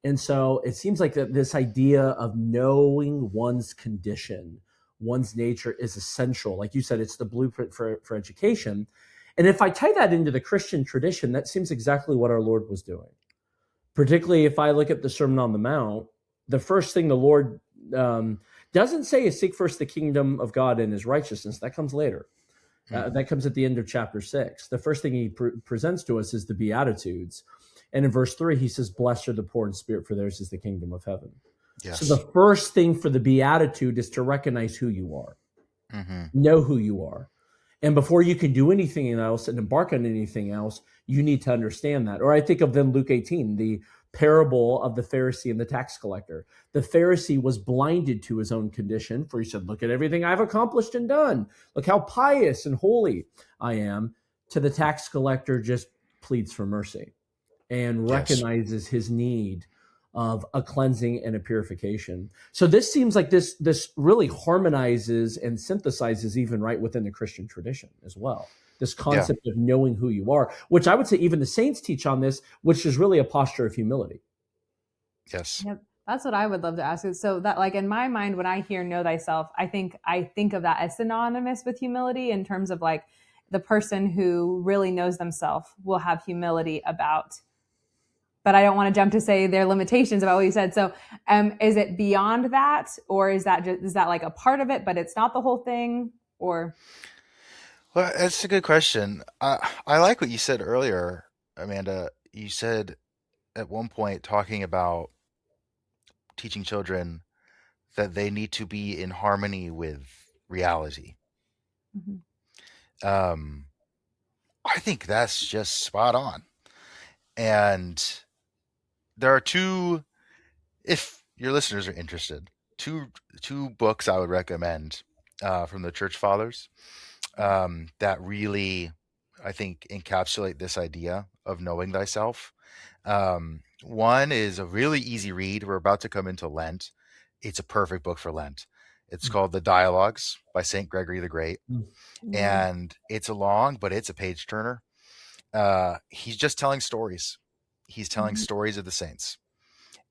And so it seems like that this idea of knowing one's condition, one's nature is essential. Like you said, it's the blueprint for education. And if I tie that into the Christian tradition, that seems exactly what our Lord was doing. Particularly if I look at the Sermon on the Mount, the first thing the Lord doesn't say is seek first the kingdom of God and his righteousness. That comes later. That comes at the end of chapter 6. The first thing he presents to us is the Beatitudes. And in verse 3, he says, blessed are the poor in spirit, for theirs is the kingdom of heaven. Yes. So the first thing for the Beatitude is to recognize who you are. Know who you are. And before you can do anything else and embark on anything else, you need to understand that. Or I think of then Luke 18, the parable of the Pharisee and the tax collector. The Pharisee was blinded to his own condition, for he said, look at everything I've accomplished and done. Look how pious and holy I am. To the tax collector, just pleads for mercy and recognizes his need of a cleansing and a purification. So this seems like this really harmonizes and synthesizes even right within the Christian tradition as well. This concept of knowing who you are, which I would say even the saints teach on this, which is really a posture of humility. Yes. Yep. That's what I would love to ask. So that, like, in my mind, when I hear know thyself, I think of that as synonymous with humility, in terms of like the person who really knows themselves will have humility about, but I don't want to jump to say their limitations about what you said. So is it beyond that, or is that like a part of it, but it's not the whole thing? Or? Well, that's a good question. I like what you said earlier, Amanda. You said at one point, talking about teaching children that they need to be in harmony with reality. I think that's just spot on. And there are two, if your listeners are interested, two books I would recommend from the Church Fathers that really, I think, encapsulate this idea of knowing thyself. One is a really easy read. We're about to come into Lent. It's a perfect book for Lent. It's called The Dialogues by St. Gregory the Great. And it's long, but it's a page turner. He's just telling stories. He's telling stories of the saints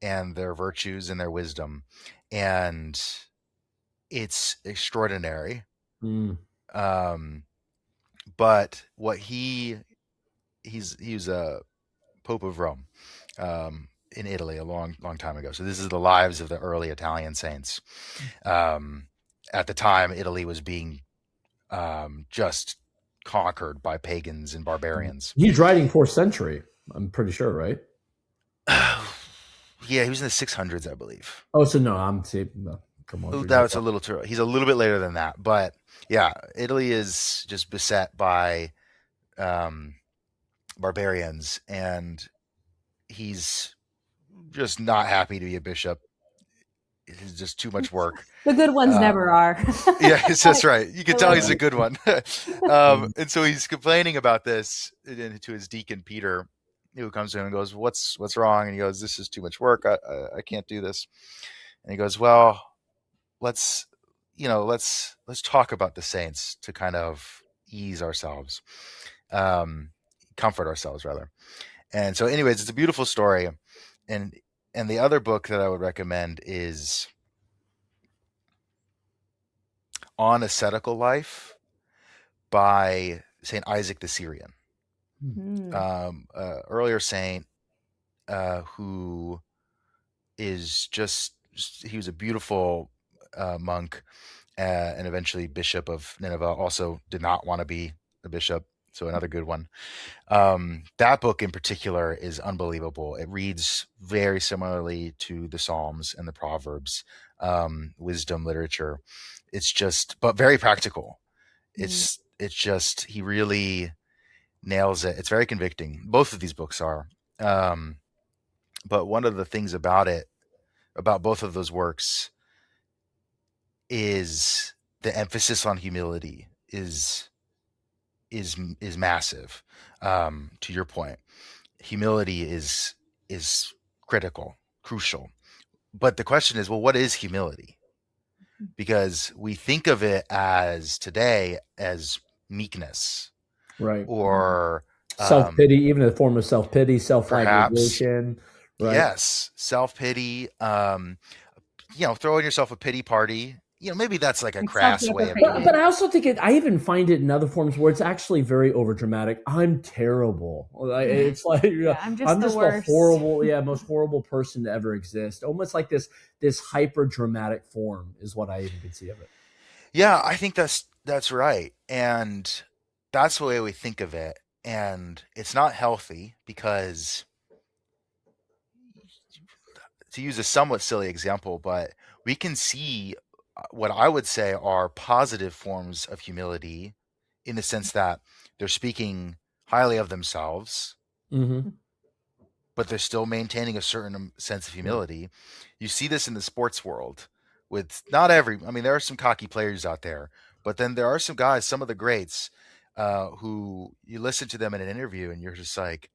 and their virtues and their wisdom. And it's extraordinary. Mm. But what he was a Pope of Rome, in Italy a long time ago. So this is the lives of the early Italian saints. At the time, Italy was being just conquered by pagans and barbarians. He's writing 4th century, I'm pretty sure, right? Yeah, he was in the 600s, I believe. Oh, so no, I'm see. No, come on, That's a little too early. He's a little bit later than that, but yeah, Italy is just beset by um, barbarians, and he's just not happy to be a bishop. It's just too much work. The good ones never are. Yeah, that's right. You can I tell like he's a it. good one. And so he's complaining about this to his deacon Peter, who comes to him and goes, "What's wrong?" And he goes, "This is too much work. I can't do this." And he goes, "Well, let's let's talk about the saints to kind of ease ourselves, um, comfort ourselves rather." And so, anyways, it's a beautiful story. And the other book that I would recommend is On Ascetical Life by Saint Isaac the Syrian, Mm. earlier saint, who is he was a beautiful monk, and eventually bishop of Nineveh. Also did not want to be a bishop, so another good one. That book in particular is unbelievable. It reads very similarly to the Psalms and the Proverbs, wisdom literature. It's just, but very practical. It's just, he really nails it. It's very convicting. Both of these books are. But one of the things about both of those works, is the emphasis on humility is massive. To your point, humility is critical, crucial. But the question is, well, what is humility? Because we think of it as today as meekness, Right. or Self pity, even in the form of self pity, self perhaps, flagellation, right? yes, self pity. Throwing yourself a pity party. Maybe that's like a Like crass way of doing But it. self-deprecating. I also think I even find it in other forms where it's actually very overdramatic. I'm terrible. It's like Yeah, I'm just I'm the just the worst. horrible, most horrible person to ever exist. Almost like this hyper dramatic form is what I even could see of it. Yeah, I think that's right. And that's the way we think of it. And it's not healthy because, to use a somewhat silly example, but we can see what I would say are positive forms of humility, in the sense that they're speaking highly of themselves, Mm-hmm. but they're still maintaining a certain sense of Right. humility. You see this in the sports world with not every, I mean, there are some cocky players out there, but then there are some guys, some of the greats, who you listen to them in an interview and you're just like,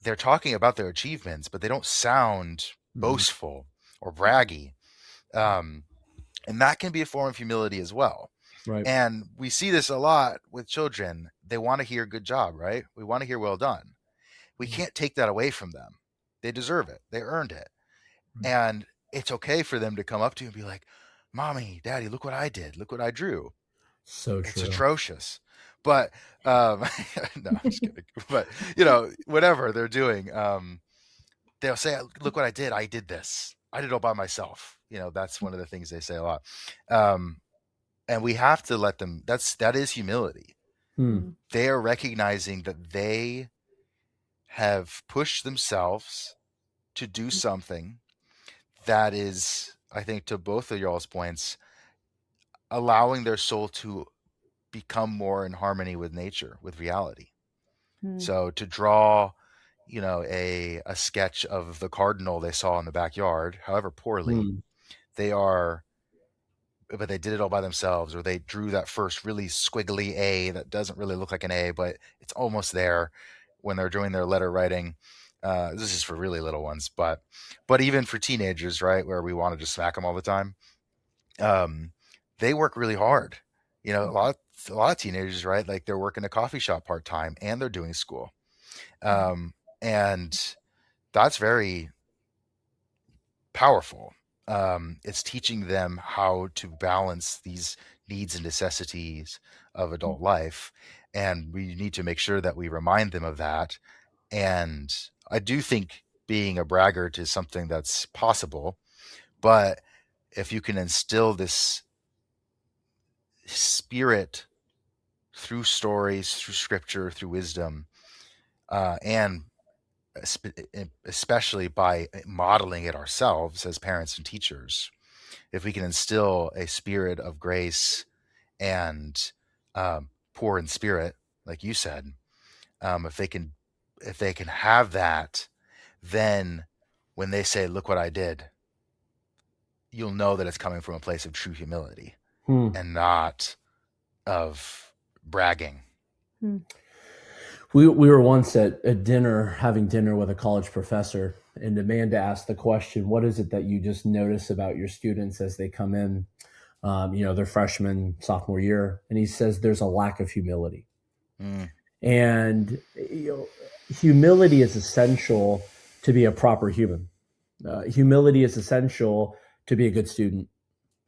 they're talking about their achievements, but they don't sound Mm-hmm. boastful or braggy. Um, and that can be a form of humility as well. Right. And we see this a lot with children. They want to hear good job, right? We want to hear well done. We can't take that away from them. They deserve it. They earned it. And it's okay for them to come up to you and be like, "Mommy, Daddy, look what I did. Look what I drew. So It's true. atrocious." But no, I'm just kidding. But whatever they're doing, they'll say, "Look what I did. I did this. I did it all by myself." That's one of the things they say a lot. Um, and we have to let them. That is humility. Hmm. They are recognizing that they have pushed themselves to do something that is, I think, to both of y'all's points, allowing their soul to become more in harmony with nature, with reality. So to draw, a sketch of the cardinal they saw in the backyard, however poorly, Hmm. they are, but they did it all by themselves, or they drew that first really squiggly A that doesn't really look like an A, but it's almost there when they're doing their letter writing. This is for really little ones, but even for teenagers, right, where we want to just smack them all the time, um, they work really hard. A lot of teenagers, right? Like they're working a coffee shop part time and they're doing school, and that's very powerful. it's teaching them how to balance these needs and necessities of adult life. And we need to make sure that we remind them of that. And I do think being a braggart is something that's possible, but if you can instill this spirit through stories, through scripture, through wisdom, and especially by modeling it ourselves as parents and teachers, if we can instill a spirit of grace and poor in spirit, like you said, if they can have that, then when they say, "Look what I did," you'll know that it's coming from a place of true humility and not of bragging. We were once at dinner, having dinner with a college professor, and Amanda asked the question, "What is it that you just notice about your students as they come in, their freshman, sophomore year?" And he says, "There's a lack of humility." And humility is essential to be a proper human. Humility is essential to be a good student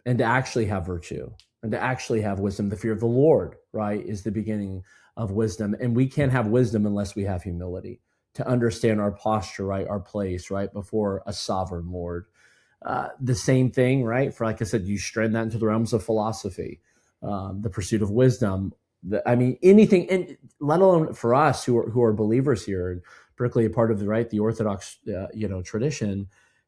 and to actually have virtue and to actually have wisdom. The fear of the Lord, right, is the beginning of wisdom. And we can't have wisdom unless we have humility to understand our posture, right, our place, right, before a sovereign Lord. The same thing, right, for, like I said, you strand that into the realms of philosophy, the pursuit of wisdom. Anything, and let alone for us who are believers here, and particularly a part of the Orthodox, tradition.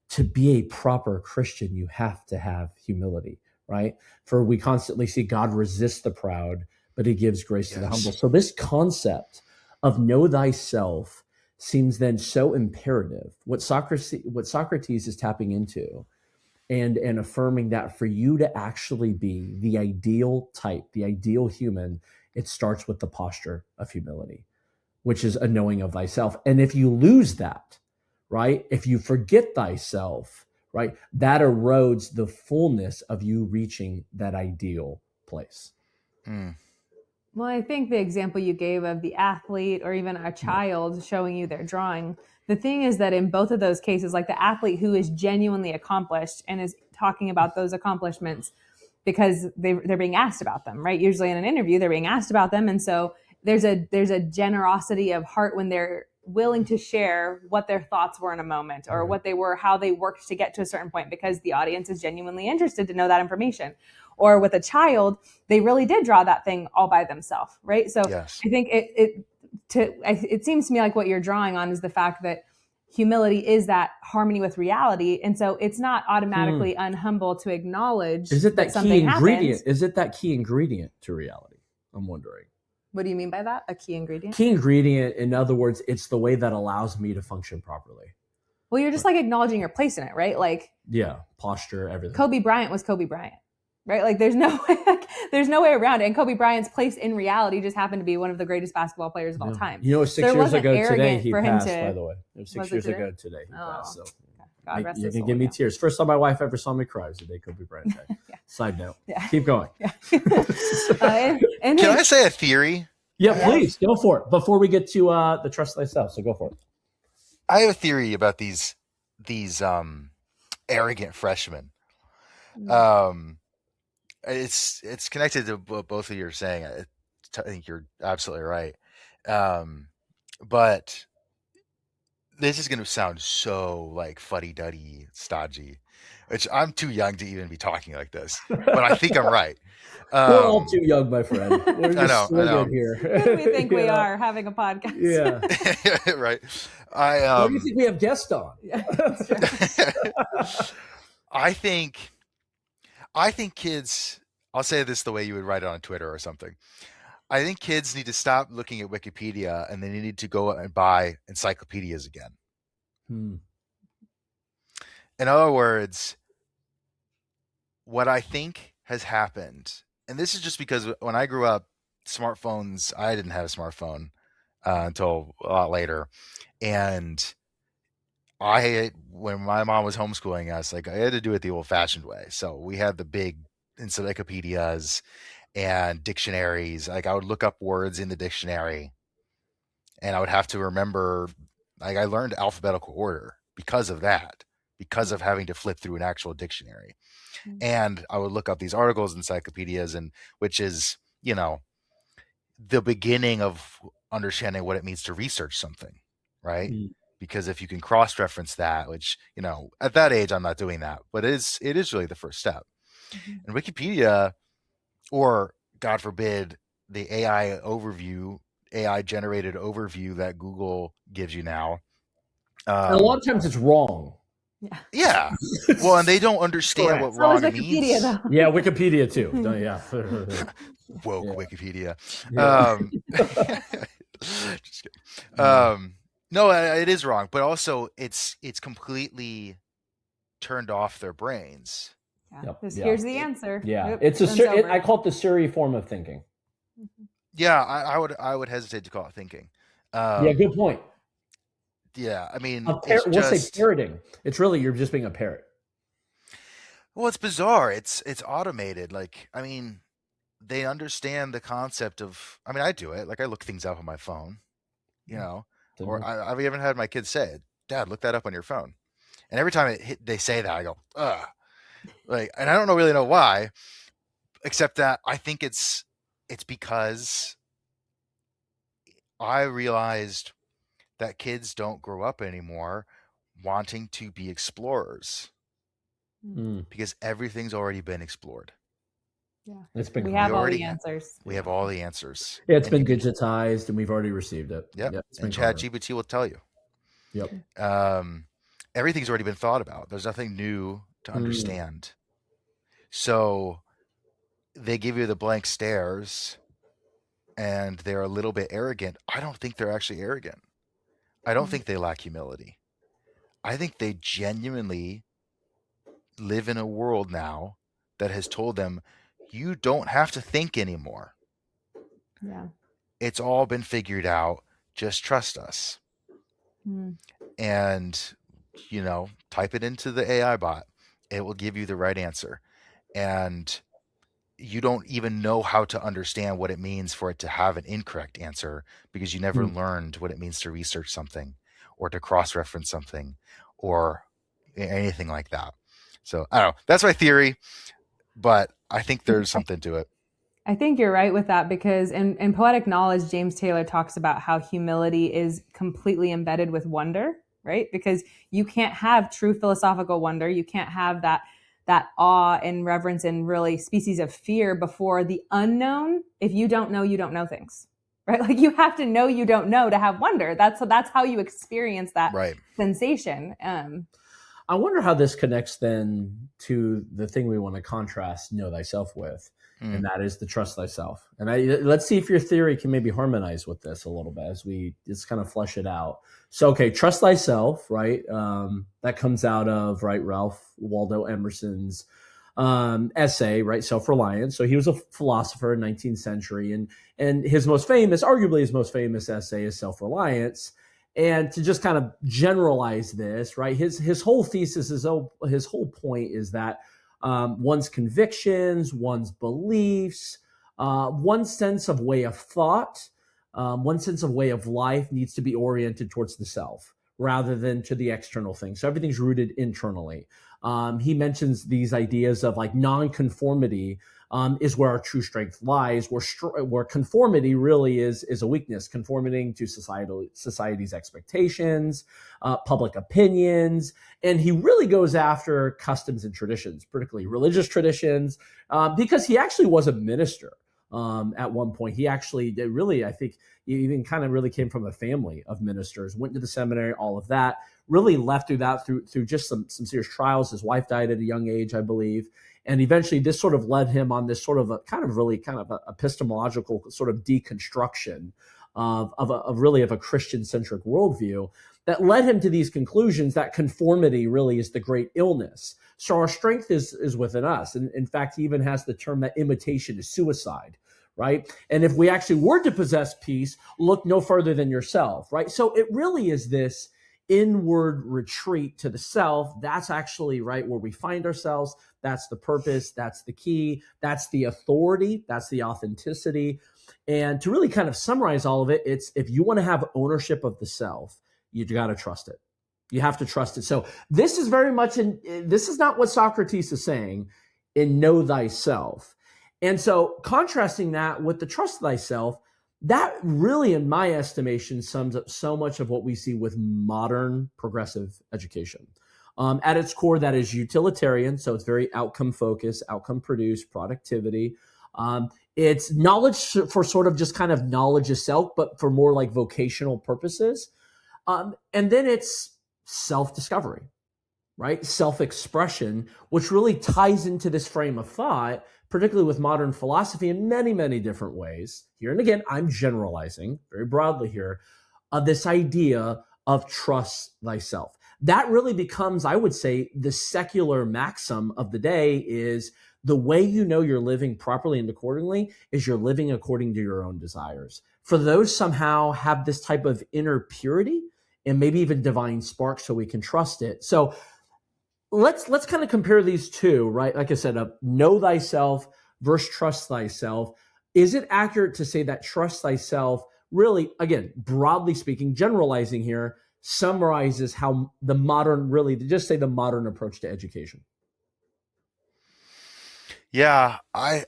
To be a proper Christian, you have to have humility, right? For we constantly see God resist the proud, but he gives grace to the humble. So this concept of know thyself seems then so imperative. What Socrates is tapping into and affirming that for you to actually be the ideal type, the ideal human, it starts with the posture of humility, which is a knowing of thyself. And if you lose that, right, if you forget thyself, right, that erodes the fullness of you reaching that ideal place. Well, I think the example you gave of the athlete or even a child showing you their drawing, the thing is that in both of those cases, like the athlete who is genuinely accomplished and is talking about those accomplishments because they're being asked about them, right? Usually in an interview, they're being asked about them. And so there's a generosity of heart when they're willing to share what their thoughts were in a moment or what they were, how they worked to get to a certain point because the audience is genuinely interested to know that information. Or with a child, they really did draw that thing all by themselves, right? So yes. I think it seems to me like what you're drawing on is the fact that humility is that harmony with reality, and so it's not automatically unhumble to acknowledge that something key ingredient happens. Is it that key ingredient to reality? I'm wondering. What do you mean by that? A key ingredient? Key ingredient, in other words, it's the way that allows me to function properly. Well, you're just like acknowledging your place in it, right? Like posture, everything. Kobe Bryant was Kobe Bryant. Right? Like there's no way around it. And Kobe Bryant's place in reality just happened to be one of the greatest basketball players of all time. 6 years ago today he passed, by the way. It was 6 years ago today he passed. So God rest his soul. You can give me tears. First time my wife ever saw me cry was the day Kobe Bryant died. Side note. Keep going. Can I say a theory? Yeah, please. Go for it. Before we get to the trust thyself. So go for it. I have a theory about these arrogant freshmen. It's connected to what both of you are saying. I think you're absolutely right. But this is going to sound so like fuddy-duddy, stodgy, which I'm too young to even be talking like this. But I think I'm right. We're all too young, my friend. We're just I know. Here. We think we are having a podcast. Yeah. Right. What do you think we have guests on? I think kids, I'll say this the way you would write it on Twitter or something. I think kids need to stop looking at Wikipedia and they need to go and buy encyclopedias again. In other words, what I think has happened, and this is just because when I grew up, smartphones, I didn't have a smartphone until a lot later. And when my mom was homeschooling us, like I had to do it the old fashioned way. So we had the big encyclopedias and dictionaries. Like I would look up words in the dictionary and I would have to remember, like I learned alphabetical order because of that, because of having to flip through an actual dictionary. And I would look up these articles, encyclopedias, and which is, the beginning of understanding what it means to research something, right? Because if you can cross-reference that, which, at that age, I'm not doing that, but it is really the first step. And Wikipedia, or God forbid, the AI generated overview that Google gives you now. A lot of times it's wrong. Yeah. Well, and they don't understand what wrong means. Though. Yeah, Wikipedia too. Yeah. Woke Wikipedia. Just kidding. No, it is wrong, but also it's completely turned off their brains. Here's the answer. Yeah, it's I call it the Siri form of thinking. Yeah, I would hesitate to call it thinking. Yeah, good point. Yeah, I mean, we'll say parroting. It's really you're just being a parrot. Well, it's bizarre. It's automated. Like, I mean, they understand the concept of. I mean, I do it. Like, I look things up on my phone, or I've even had my kids say, "Dad, look that up on your phone." And every time they say that, I go, "Ugh," like, and I don't really know why, except that I think it's because I realized that kids don't grow up anymore wanting to be explorers because everything's already been explored. Yeah, we have all the answers. We have all the answers. Yeah, it's been digitized, and we've already received it. Yep. And ChatGPT will tell you. Yep. Everything's already been thought about. There's nothing new to understand. So they give you the blank stares, and they're a little bit arrogant. I don't think they're actually arrogant. I don't think they lack humility. I think they genuinely live in a world now that has told them, you don't have to think anymore. Yeah. It's all been figured out. Just trust us. And, type it into the AI bot. It will give you the right answer. And you don't even know how to understand what it means for it to have an incorrect answer because you never learned what it means to research something or to cross-reference something or anything like that. So I don't know. That's my theory, but I think there's something to it. I think you're right with that because in Poetic Knowledge, James Taylor talks about how humility is completely embedded with wonder, right? Because you can't have true philosophical wonder. You can't have that awe and reverence and really species of fear before the unknown. If you don't know things, right? Like you have to know you don't know to have wonder. That's how you experience that sensation. I wonder how this connects then to the thing we want to contrast know thyself with, and that is the trust thyself. And let's see if your theory can maybe harmonize with this a little bit as we just kind of flesh it out. So, okay, trust thyself, right? That comes out of, Ralph Waldo Emerson's essay, right? Self-Reliance. So he was a philosopher in 19th century, and his most famous, arguably his most famous essay is Self-Reliance. And to just kind of generalize this, right? His whole thesis, his whole point is that one's convictions, one's beliefs, one's sense of way of thought, one sense of way of life needs to be oriented towards the self rather than to the external thing. So everything's rooted internally. He mentions these ideas of like nonconformity is where our true strength lies, where conformity really is a weakness, conforming to society's expectations, public opinions. And he really goes after customs and traditions, particularly religious traditions, because he actually was a minister. At one point, he actually I think he even kind of really came from a family of ministers, went to the seminary, all of that, really left through just some serious trials. His wife died at a young age, I believe. And eventually this sort of led him on this sort of a kind of epistemological sort of deconstruction of a Christian-centric worldview that led him to these conclusions that conformity really is the great illness. So our strength is within us. And in fact, he even has the term that imitation is suicide, right? And if we actually were to possess peace, look no further than yourself, right? So it really is this inward retreat to the self. That's actually right where we find ourselves. That's the purpose. That's the key. That's the authority. That's the authenticity. And to really kind of summarize all of it, it's if you want to have ownership of the self, you got to trust it. You have to trust it. So this is very much this is not what Socrates is saying in know thyself. And so contrasting that with the trust thyself, that really, in my estimation, sums up so much of what we see with modern progressive education. At its core, that is utilitarian. So it's very outcome focused, outcome produced, productivity. It's knowledge for sort of just kind of knowledge itself, but for more like vocational purposes. And then it's self-discovery, right? Self-expression, which really ties into this frame of thought, particularly with modern philosophy in many, many different ways. Here and again, I'm generalizing very broadly here, this idea of trust thyself. That really becomes, I would say, the secular maxim of the day is the way you know you're living properly and accordingly is you're living according to your own desires. For those somehow have this type of inner purity and maybe even divine spark so we can trust it. So let's kind of compare these two, right? Like I said, know thyself versus trust thyself. Is it accurate to say that trust thyself really, again, broadly speaking, generalizing here, summarizes how the modern, really, to just say the modern approach to education? Yeah, I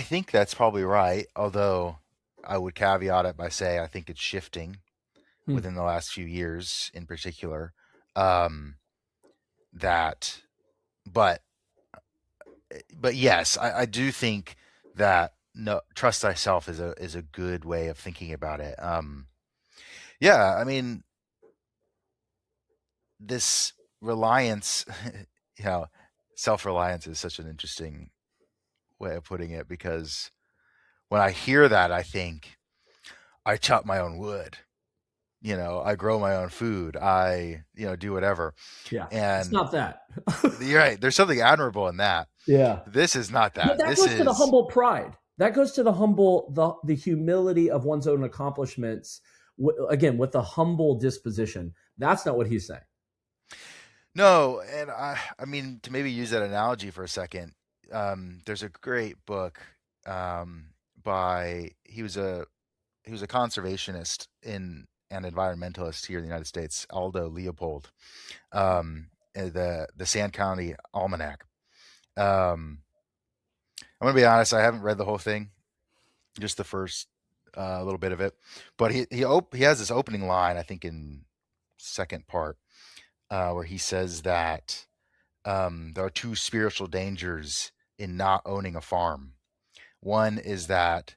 think that's probably right. Although I would caveat it by saying I think it's shifting within the last few years, in particular. That, but yes, I do think that no, trust thyself is a good way of thinking about it. Yeah, I mean, this reliance, you know, self-reliance is such an interesting way of putting it, because when I hear that, I think I chop my own wood, I grow my own food, I, do whatever. Yeah, it's And not that. you're right. There's something admirable in that. Yeah. This is not But that. that This goes to the is, humble pride. That goes to the humble, the humility of one's own accomplishments. Again, with a humble disposition. That's not what he's saying. no. And I mean, to maybe use that analogy for a second, there's a great book, by, he was a conservationist and environmentalist here in the United States, Aldo Leopold, the Sand County Almanac. I'm gonna be honest, I haven't read the whole thing, just the first little bit of it, but he has this opening line, I think in second part, where he says that there are two spiritual dangers in not owning a farm. One is that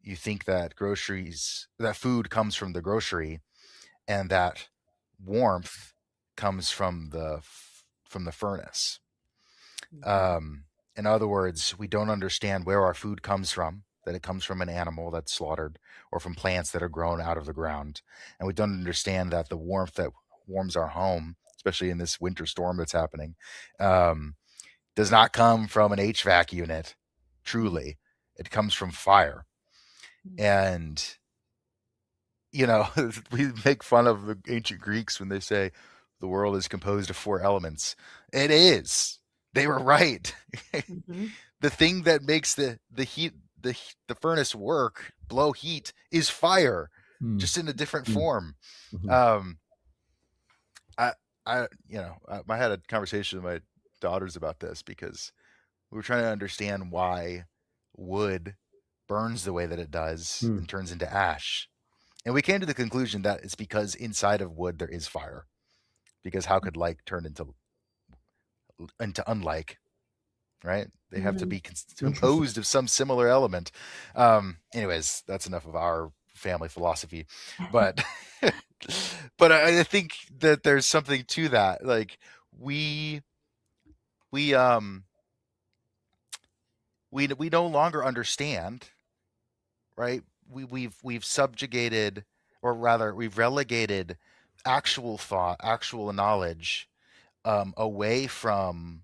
you think that food comes from the grocery, and that warmth comes from the furnace. In other words, we don't understand where our food comes from, that it comes from an animal that's slaughtered or from plants that are grown out of the ground. And we don't understand that the warmth that warms our home, especially in this winter storm that's happening, does not come from an HVAC unit, truly. It comes from fire. And, we make fun of the ancient Greeks when they say the world is composed of 4 elements. It is. They were right. Mm-hmm. The thing that makes the heat, the furnace work, blow heat, is fire, just in a different form. Mm-hmm. I had a conversation with my daughters about this, because we were trying to understand why wood burns the way that it does and turns into ash. And we came to the conclusion that it's because inside of wood there is fire. Because how could like turn into unlike, right? They have to be composed of some similar element. Anyways, that's enough of our family philosophy. But but I think that there's something to that. Like we no longer understand, right? We've subjugated, or rather we've relegated actual thought, actual knowledge, away from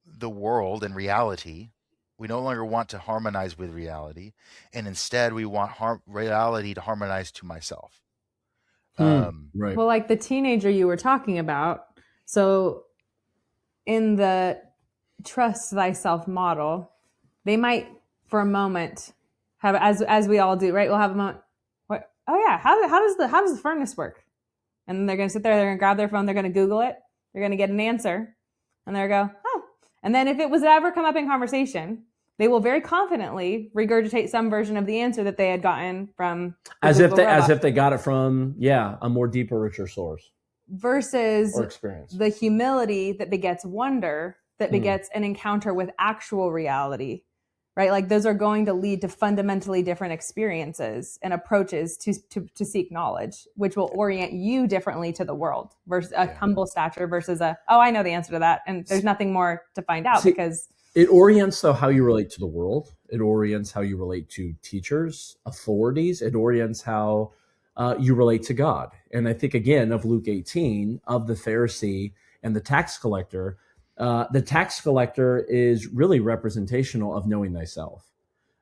the world and reality. We no longer want to harmonize with reality, and instead we want reality to harmonize to myself. Right. Well, like the teenager you were talking about. So in the trust thyself model, they might for a moment have, as we all do, right? We'll have a moment. What? Oh yeah. How does the furnace work? And they're going to sit there, they're going to grab their phone, they're going to Google it, they're going to get an answer, and they're going to go, oh. And then if it was ever come up in conversation, they will very confidently regurgitate some version of the answer that they had gotten from as if they got it from a more deeper, richer source. Versus or experience. The humility that begets wonder, that begets an encounter with actual reality, right? Like those are going to lead to fundamentally different experiences and approaches to seek knowledge, which will orient you differently to the world versus a humble stature versus I know the answer to that. And there's nothing more to find out because it orients though how you relate to the world. It orients how you relate to teachers, authorities. It orients how you relate to God. And I think, again, of Luke 18, of the Pharisee and the tax collector is really representational of knowing thyself,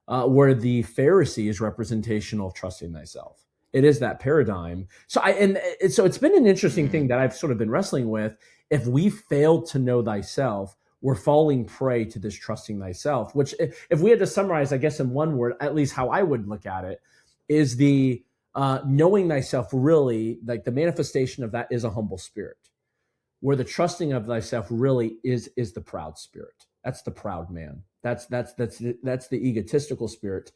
where the Pharisee is representational of trusting thyself. It is that paradigm. So it's been an interesting thing that I've sort of been wrestling with. If we fail to know thyself, we're falling prey to this trusting thyself, which if we had to summarize, I guess in one word, at least how I would look at it, is the knowing thyself. Really, like the manifestation of that is a humble spirit, where the trusting of thyself really is the proud spirit. That's the proud man. That's the egotistical spirit.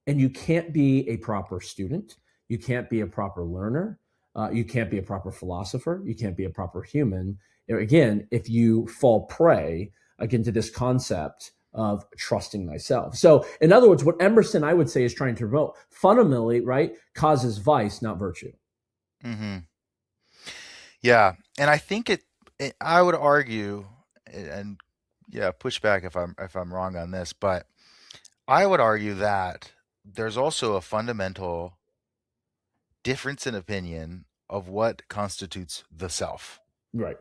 And you can't be a proper student. You can't be a proper learner. You can't be a proper philosopher. You can't be a proper human. Again, if you fall prey again to this concept of trusting thyself. So in other words, what Emerson, I would say, is trying to promote fundamentally, right, causes vice, not virtue. Mm-hmm. Yeah. And I think I would argue, and push back if I'm wrong on this, but I would argue that there's also a fundamental difference in opinion of what constitutes the self. Right.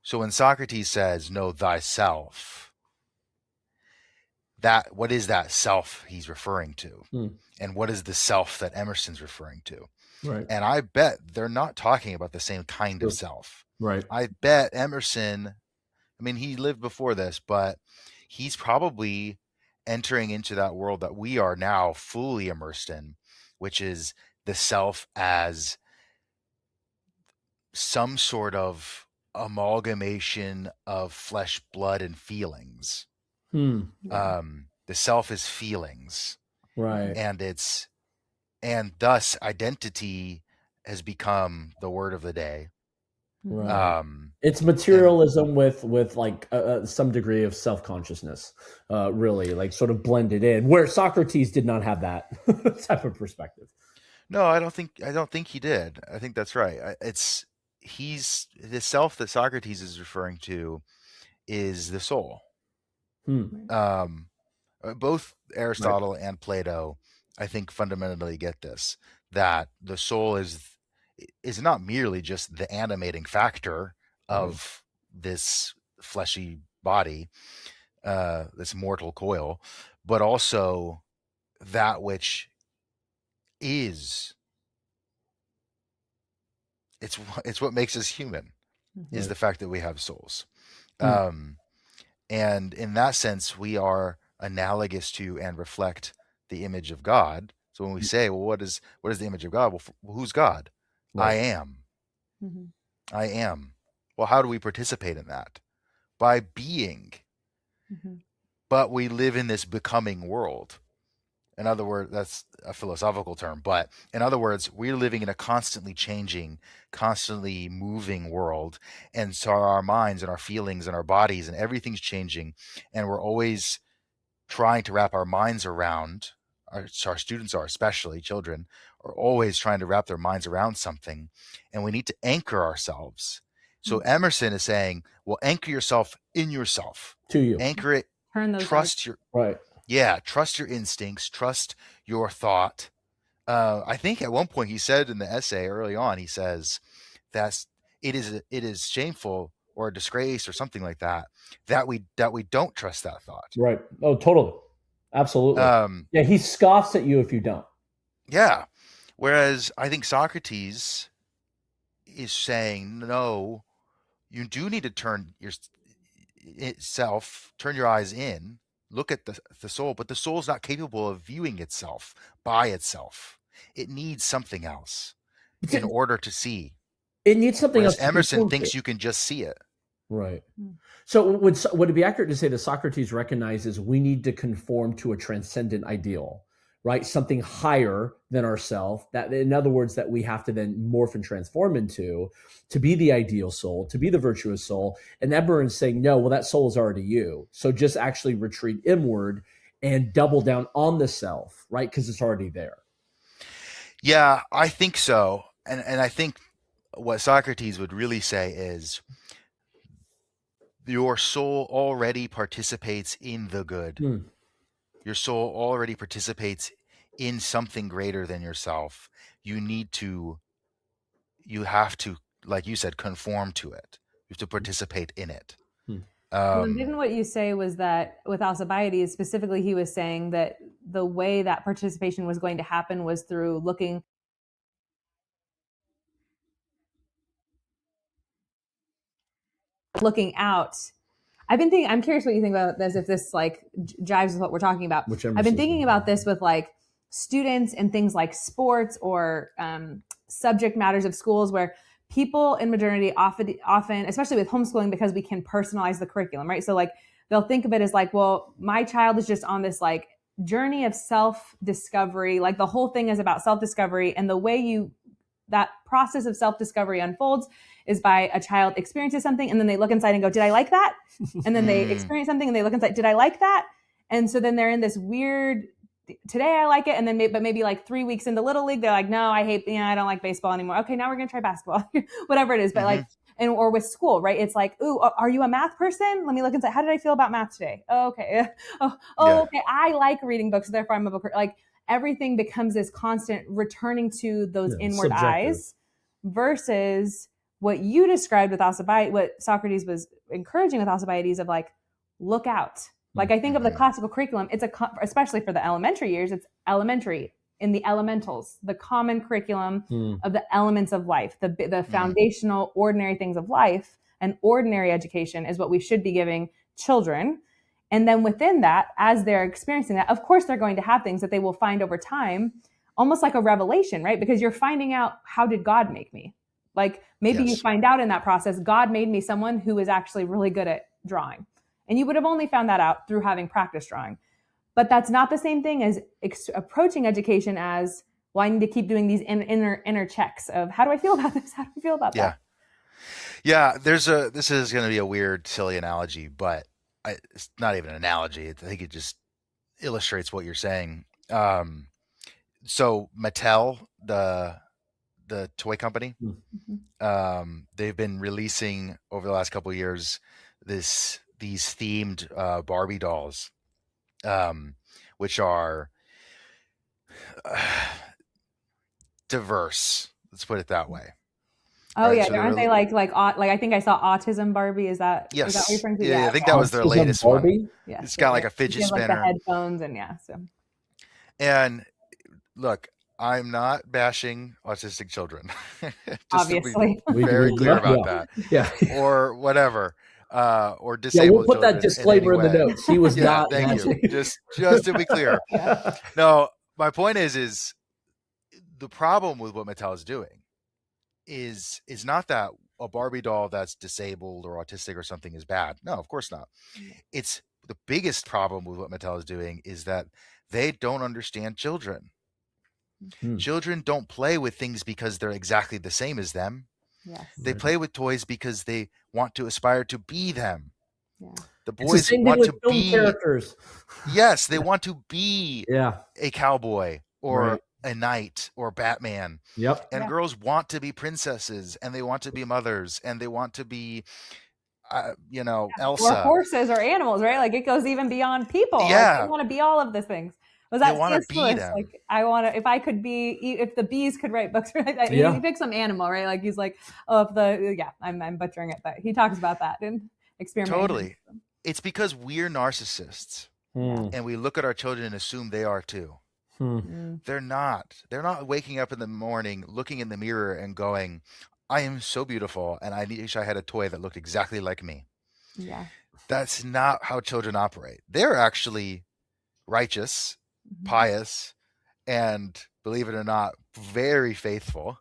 So when Socrates says, know thyself, what is that self he's referring to? And what is the self that Emerson's referring to? Right. And I bet they're not talking about the same kind of self. Right. I bet Emerson, I mean, he lived before this, but he's probably entering into that world that we are now fully immersed in, which is the self as some sort of amalgamation of flesh, blood, and feelings. The self is feelings, right? And thus identity has become the word of the day. Right. It's materialism with like some degree of self-consciousness, really, like sort of blended in, where Socrates did not have that type of perspective. No, I don't think he did. I think that's right. He's the self that Socrates is referring to is the soul. Both Aristotle and Plato, I think, fundamentally get this, that the soul is not merely just the animating factor of this fleshy body, this mortal coil, but also that which is. It's what makes us human, is the fact that we have souls. And in that sense, we are analogous to and reflect the image of God. So when we say, well, what is the image of God? Well, who's God? Right. I am. I am. Well, how do we participate in that? By being. But we live in this becoming world. In other words, that's a philosophical term, but in other words, we're living in a constantly changing, constantly moving world. And so our minds and our feelings and our bodies and everything's changing. And we're always trying to wrap our minds around, our students are, especially children, are always trying to wrap their minds around something. And we need to anchor ourselves. So Emerson is saying, well, anchor yourself in yourself. To you. Anchor it. Trust your... Right. Yeah, trust your instincts, trust your thought. I think at one point he said in the essay early on, he says that it is shameful or a disgrace or something like that we don't trust that thought. Right. Oh, totally. Absolutely. Yeah, he scoffs at you if you don't. Yeah. Whereas I think Socrates is saying, no, you do need to turn your eyes in. Look at the soul, but the soul is not capable of viewing itself by itself. It needs something else in order to see. It needs something Whereas else to Emerson conform to. thinks you can just see it. Right. So would it be accurate to say that Socrates recognizes we need to conform to a transcendent ideal, right? Something higher than ourself, that in other words, that we have to then morph and transform into to be the ideal soul, to be the virtuous soul. And Eberron's saying, no, well, that soul is already you. So just actually retreat inward and double down on the self, right? Because it's already there. Yeah, I think so. And I think what Socrates would really say is your soul already participates in the good. Your soul already participates in something greater than yourself. You have to, like you said, conform to it. You have to participate in it. Well, didn't what you say was that with Alcibiades specifically, he was saying that the way that participation was going to happen was through looking out. I'm curious what you think about this, if this like jives with what we're talking about. I've been thinking about this with like students and things like sports or subject matters of schools where people in modernity often, especially with homeschooling, because we can personalize the curriculum, right? So like they'll think of it as like, well, my child is just on this like journey of self-discovery. Like the whole thing is about self-discovery, and the way that process of self-discovery unfolds is by a child experiences something and then they look inside and go, did I like that? And then they experience something and they look inside, did I like that? And so then they're in this weird, today I like it. And then maybe like 3 weeks into Little League, they're like, no, I don't like baseball anymore. Okay, now we're going to try basketball, whatever it is. But like, or with school, right? It's like, ooh, are you a math person? Let me look inside. How did I feel about math today? Oh, okay. Okay. I like reading books. So therefore I'm a book. Like everything becomes this constant returning to those inward subjective eyes versus what you described with Alcibiades, what Socrates was encouraging with Alcibiades of like, look out. Like I think of the classical curriculum, especially for the elementary years, it's elementary in the elementals, the common curriculum of the elements of life, the foundational ordinary things of life, and ordinary education is what we should be giving children. And then within that, as they're experiencing that, of course, they're going to have things that they will find over time, almost like a revelation, right? Because you're finding out, how did God make me? Like maybe you find out in that process, God made me someone who is actually really good at drawing. And you would have only found that out through having practice drawing. But that's not the same thing as approaching education as, well, I need to keep doing these inner checks of, how do I feel about this? How do I feel about that? Yeah, this is going to be a weird, silly analogy, but it's not even an analogy. I think it just illustrates what you're saying. So Mattel, the toy company, they've been releasing over the last couple of years these themed Barbie dolls, which are diverse. Let's put it that way. Oh right? Yeah, so aren't they like I think I saw Autism Barbie? Is that what you're referring to? Yeah, I think that was their latest Barbie? One. Yeah, it's got like a fidget spinner, like the headphones, and And look, I'm not bashing autistic children. Just obviously, to be very clear about that. Yeah, or whatever. Or disabled. Yeah, we'll put that disclaimer in the notes. He was not. Thank you. Just to be clear. No, my point is the problem with what Mattel is doing is not that a Barbie doll that's disabled or autistic or something is bad. No, of course not. It's the biggest problem with what Mattel is doing is that they don't understand children. Children don't play with things because they're exactly the same as them. Yes. They play with toys because they want to aspire to be them. Yeah. The boys want to be characters. Yes, they want to be a cowboy or a knight or Batman. Yep. And girls want to be princesses, and they want to be mothers, and they want to be Elsa. Or horses or animals, right? Like it goes even beyond people. Yeah. Like, they want to be all of the things. Was that C.S. Lewis? Like I want to, if the bees could write books, right? He picks some animal, right? Like he's like, I'm butchering it, but he talks about that in Experiment. Totally. It's because we're narcissists and we look at our children and assume they are too. They're not. They're not waking up in the morning, looking in the mirror and going, I am so beautiful and I wish I had a toy that looked exactly like me. Yeah. That's not how children operate. They're actually righteous, pious, and believe it or not, very faithful.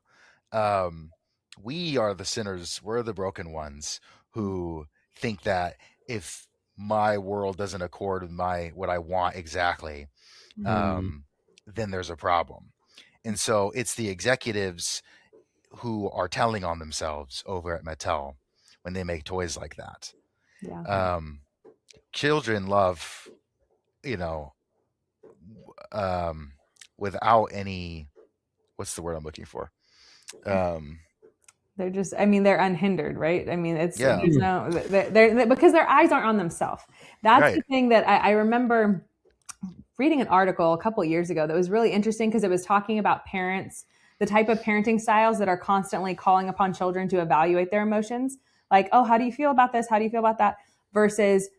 we are the sinners, we're the broken ones who think that if my world doesn't accord with what I want exactly, then there's a problem. And so it's the executives who are telling on themselves over at Mattel when they make toys like that. Yeah. Children love, you know, without any, what's the word I'm looking for? They're just, I mean, they're unhindered, right? I mean, Yeah. there's no, they're because their eyes aren't on themselves. That's Right. the thing that I remember reading an article a couple of years ago that was really interesting because it was talking about parents, the type of parenting styles that are constantly calling upon children to evaluate their emotions. Like, oh, how do you feel about this? How do you feel about that? Versus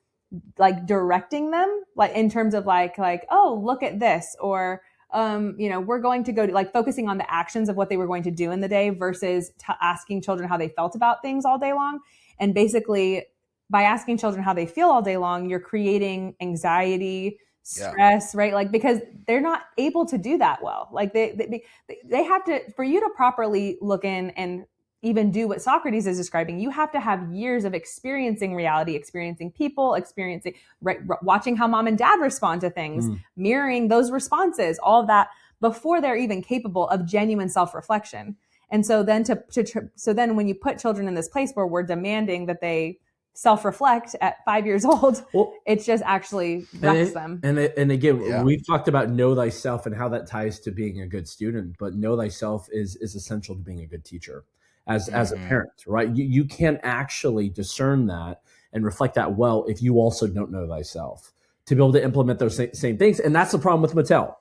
like directing them, like in terms of like, oh, look at this, or we're going to go to, like, focusing on the actions of what they were going to do in the day versus asking children how they felt about things all day long. And basically, by asking children how they feel all day long, you're creating anxiety, stress, right? Like, because they're not able to do that well. Like they have to, for you to properly look in and even do what Socrates is describing, you have to have years of experiencing reality, experiencing people, experiencing, right, watching how mom and dad respond to things, mirroring those responses, all of that before they're even capable of genuine self-reflection. And so then so then when you put children in this place where we're demanding that they self-reflect at 5 years old, it's just actually wrecks them. And again, we've talked about know thyself and how that ties to being a good student, but know thyself is essential to being a good teacher. As a parent, right? You can't actually discern that and reflect that well if you also don't know thyself to be able to implement those same things. And that's the problem with Mattel.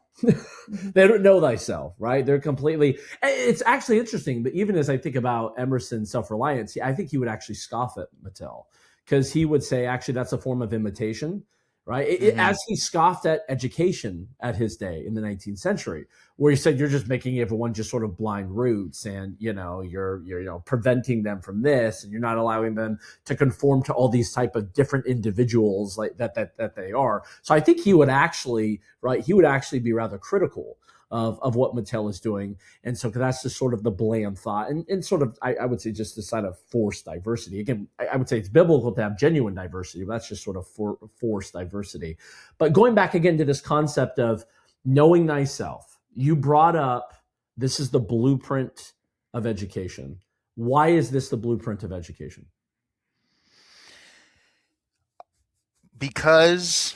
They don't know thyself, right? They're completely, it's actually interesting, but even as I think about Emerson's self-reliance, I think he would actually scoff at Mattel because he would say, actually, that's a form of imitation, right? As he scoffed at education at his day in the 19th century, where he said, you're just making everyone just sort of blind roots and, you're preventing them from this and you're not allowing them to conform to all these type of different individuals like that they are. So I think he would actually be rather critical of what Mattel is doing. And so that's just sort of the bland thought and sort of, I would say, just this side of forced diversity. Again, I would say it's biblical to have genuine diversity, but that's just sort of forced diversity. But going back again to this concept of knowing thyself, you brought up, this is the blueprint of education. Why is this the blueprint of education? Because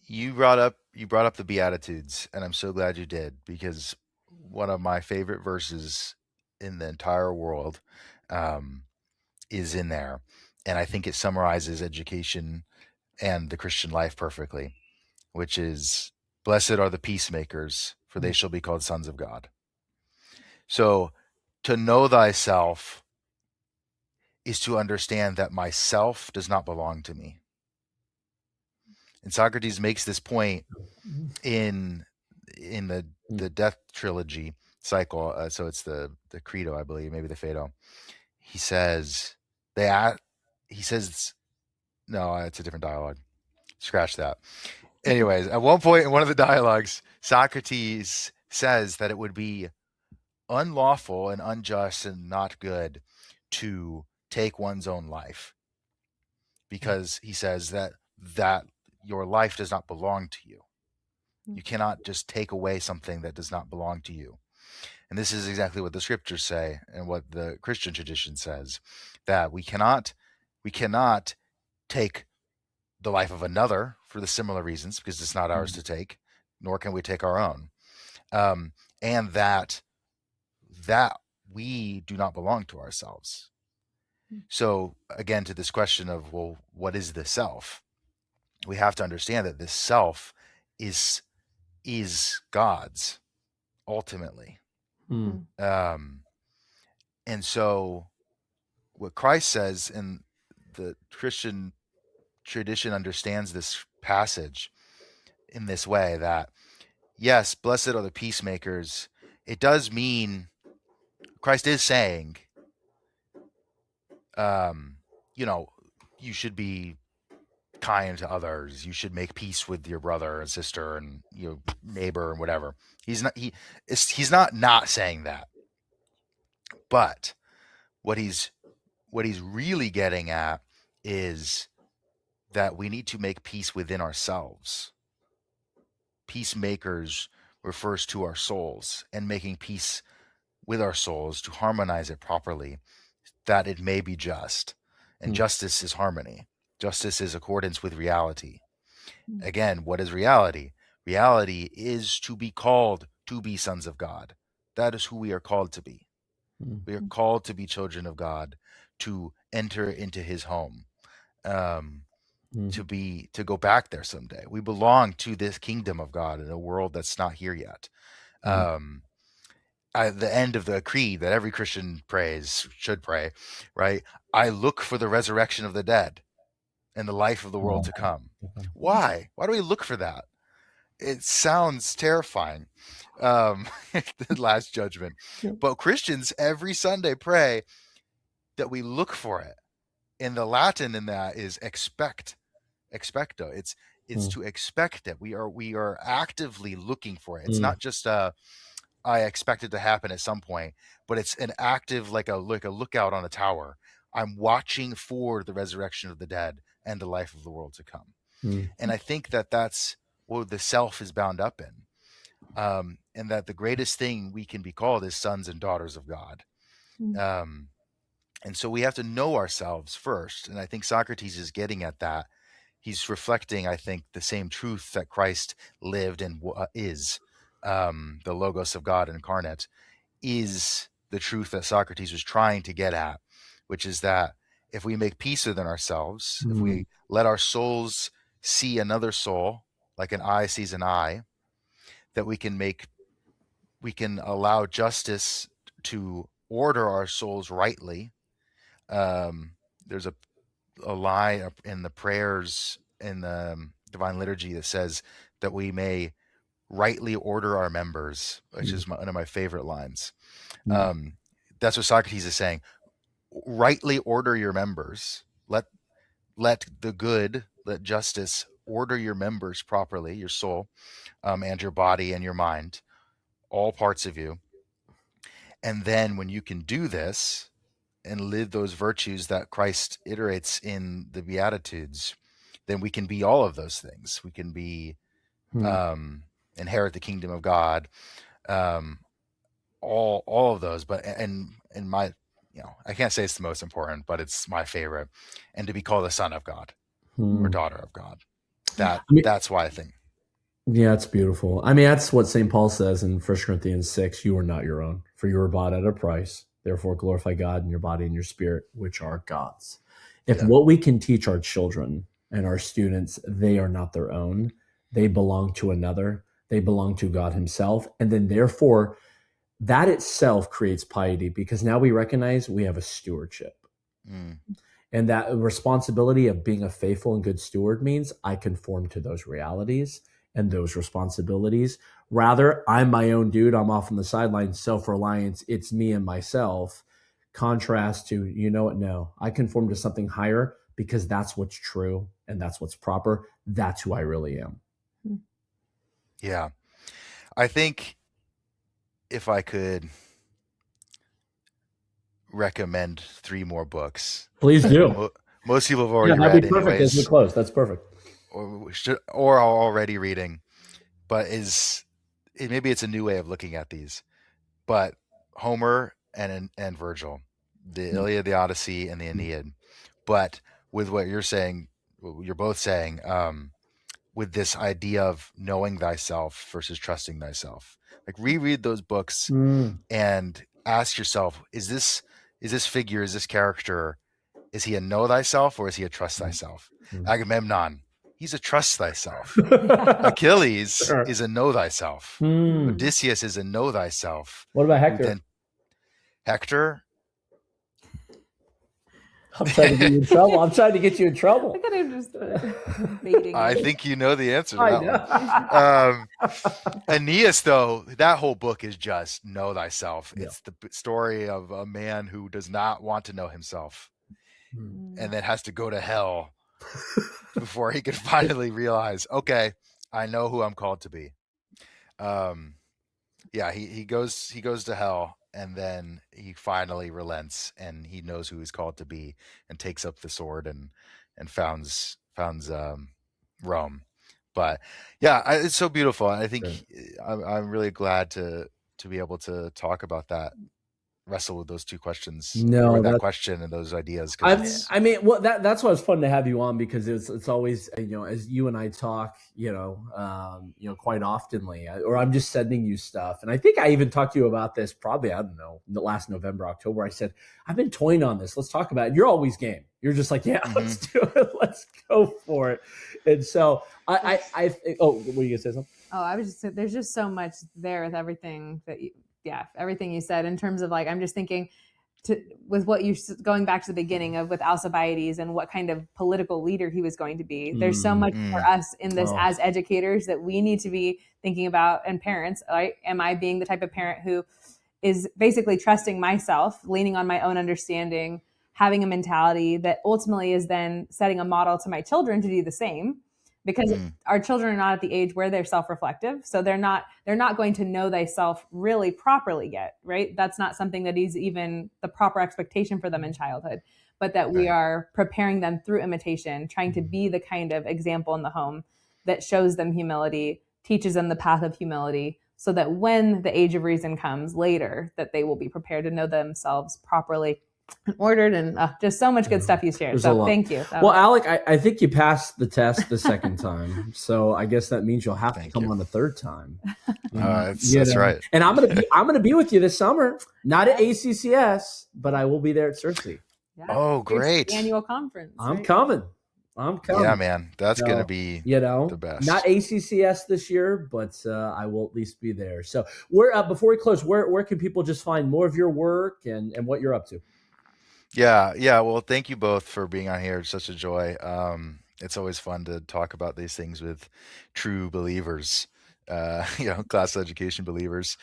you brought up the Beatitudes, and I'm so glad you did, because one of my favorite verses in the entire world is in there, and I think it summarizes education and the Christian life perfectly, which is, blessed are the peacemakers, for they shall be called sons of God. So to know thyself is to understand that myself does not belong to me. And Socrates makes this point in the Death Trilogy cycle. So it's the Credo, I believe, maybe the Phaedo. He says no, it's a different dialogue. Scratch that. Anyways, at one point in one of the dialogues, Socrates says that it would be unlawful and unjust and not good to take one's own life, because he says that your life does not belong to you. You cannot just take away something that does not belong to you. And this is exactly what the scriptures say and what the Christian tradition says, that we cannot take the life of another for the similar reasons, because it's not ours to take, nor can we take our own. And that we do not belong to ourselves. So again, to this question of, well, what is the self? We have to understand that this self is God's ultimately. And so what Christ says, and the Christian tradition understands this passage in this way, that yes, blessed are the peacemakers. It does mean Christ is saying, you should be kind to others. You should make peace with your brother and sister and neighbor and whatever. He's not saying that. But what he's really getting at is that we need to make peace within ourselves. Peacemakers refers to our souls, and making peace with our souls to harmonize it properly, that it may be just. And justice is harmony. Justice is accordance with reality. Again, what is reality? Reality is to be called to be sons of God. That is who we are called to be. We are called to be children of God, to enter into his home, to go back there someday. We belong to this kingdom of God in a world that's not here yet. The end of the creed that every Christian should pray, right? I look for the resurrection of the dead and the life of the world to come. Why? Why do we look for that? It sounds terrifying, the last judgment. But Christians every Sunday pray that we look for it. And the Latin in that is expecto. It's to expect it. We are actively looking for it. It's not just I expect it to happen at some point, but it's an active, like a lookout on a tower. I'm watching for the resurrection of the dead and the life of the world to come. And I think that that's what the self is bound up in. And that the greatest thing we can be called is sons and daughters of God. And so we have to know ourselves first. And I think Socrates is getting at that. He's reflecting, I think, the same truth that Christ lived and is. The Logos of God incarnate is the truth that Socrates was trying to get at, which is that if we make peace within ourselves, if we let our souls see another soul, like an eye sees an eye, that we can allow justice to order our souls rightly. There's a line in the prayers in the Divine Liturgy that says that we may rightly order our members, which is one of my favorite lines. That's what Socrates is saying. Rightly order your members. Let justice order your members properly, your soul, and your body and your mind, all parts of you. And then when you can do this and live those virtues that Christ iterates in the Beatitudes, then we can be all of those things. We can be inherit the kingdom of God, all of those. But and my, I can't say it's the most important, but it's my favorite. And to be called a son of God or daughter of God. That's why I think. Yeah, it's beautiful. I mean, that's what St. Paul says in 1 Corinthians 6, you are not your own, for you were bought at a price. Therefore, glorify God in your body and your spirit, which are God's. If what we can teach our children and our students, they are not their own, they belong to another, they belong to God himself. And then therefore, that itself creates piety, because now we recognize we have a stewardship. And that responsibility of being a faithful and good steward means I conform to those realities and those responsibilities. Rather, I'm my own dude. I'm off on the sidelines, self-reliance. It's me and myself. Contrast to, no, I conform to something higher because that's what's true and that's what's proper. That's who I really am. Yeah. I think if I could recommend 3 more books. Please do. Most people have already read be perfect anyways. As we close. That's perfect. Or are already reading, but maybe it's a new way of looking at these. But Homer and Virgil, the Iliad, the Odyssey, and the Aeneid. But with what you're saying, you're both saying, with this idea of knowing thyself versus trusting thyself. Like reread those books and ask yourself, is this figure, is this character, is he a know thyself or is he a trust thyself? Agamemnon, he's a trust thyself. Achilles is a know thyself. Odysseus is a know thyself. What about Hector? Then Hector? I'm trying to get you in trouble. I'm trying to get you in trouble. I could have just baiting. I think you know the answer to that one. Aeneas, though, that whole book is just know thyself. Yeah. It's the story of a man who does not want to know himself and then has to go to hell before he can finally realize, okay, I know who I'm called to be. He goes to hell and then he finally relents, and he knows who he's called to be, and takes up the sword and founds Rome. But yeah, it's so beautiful. I think I'm really glad to be able to talk about that, wrestle with those two questions, or No, that that question and those ideas, I, because it's I mean, well, that's why it's fun to have you on, because it's always, as you and I talk, quite oftenly, or I'm just sending you stuff, and I think I even talked to you about this probably, I don't know, the last November, October. I said I've been toying on this. Let's talk about it. And you're always game. You're just like, yeah, let's do it. Let's go for it. And so I think, oh, were you gonna say something? Oh, I was just, there's just so much there with everything that everything you said, in terms of, like, I'm just thinking with what you, going back to the beginning of with Alcibiades and what kind of political leader he was going to be. There's so much for us in this as educators that we need to be thinking about, and parents, right? Am I being the type of parent who is basically trusting myself, leaning on my own understanding, having a mentality that ultimately is then setting a model to my children to do the same? Because our children are not at the age where they're self-reflective. So they're not going to know thyself really properly yet, right? That's not something that is even the proper expectation for them in childhood, but that we are preparing them through imitation, trying to be the kind of example in the home that shows them humility, teaches them the path of humility, so that when the age of reason comes later, that they will be prepared to know themselves properly and ordered, and just so much good stuff you shared. So thank you. Well, Alec, I think you passed the test the second time, so I guess that means you'll have to come on the third time. That's right. And I'm gonna be with you this summer, not at ACCS, but I will be there at Circe. Yeah. Oh, great! Annual conference. I'm coming. Yeah, man, that's gonna be the best. Not ACCS this year, but I will at least be there. So, before we close, where can people just find more of your work and what you're up to? Yeah. Well, thank you both for being on here. It's such a joy. It's always fun to talk about these things with true believers, classical education believers.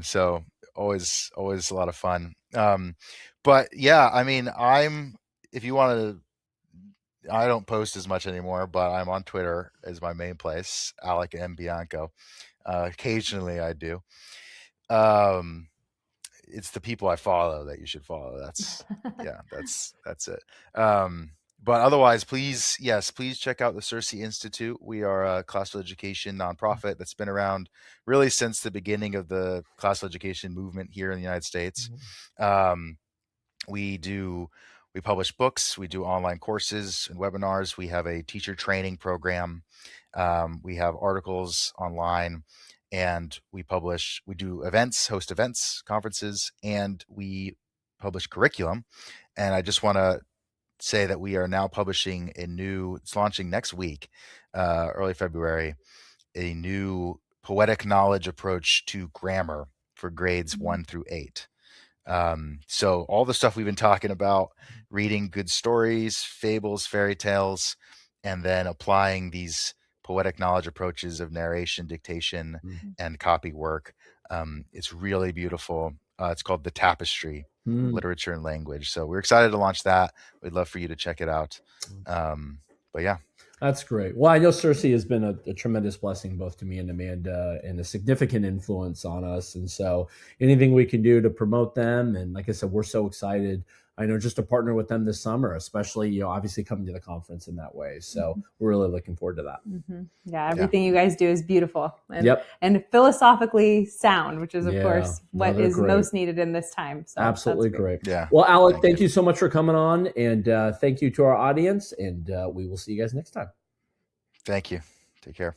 So always a lot of fun. But yeah, I mean, if you want to, I don't post as much anymore, but I'm on Twitter as my main place, Alec Bianco. Occasionally I do. It's the people I follow that you should follow. That's it. But otherwise, please check out the Circe Institute. We are a classical education nonprofit that's been around really since the beginning of the classical education movement here in the United States. We publish books, we do online courses and webinars. We have a teacher training program. We have articles online. And we do events, host events, conferences, and we publish curriculum. And I just want to say that we are now publishing it's launching next week, early February, a new poetic knowledge approach to grammar for grades 1 through 8. So all the stuff we've been talking about, reading good stories, fables, fairy tales, and then applying these poetic knowledge approaches of narration, dictation, and copy work. It's really beautiful. It's called The Tapestry, Literature and Language. So we're excited to launch that. We'd love for you to check it out. But yeah. That's great. Well, I know Circe has been a tremendous blessing both to me and Amanda, and a significant influence on us. And so anything we can do to promote them, and like I said, we're so excited, I know, just to partner with them this summer, especially, obviously coming to the conference in that way. So we're really looking forward to that. Yeah, everything you guys do is beautiful and philosophically sound, which is, of course, what is most needed in this time. So absolutely great. Yeah. Well, Alec, thank you so much for coming on, and thank you to our audience, and we will see you guys next time. Thank you. Take care.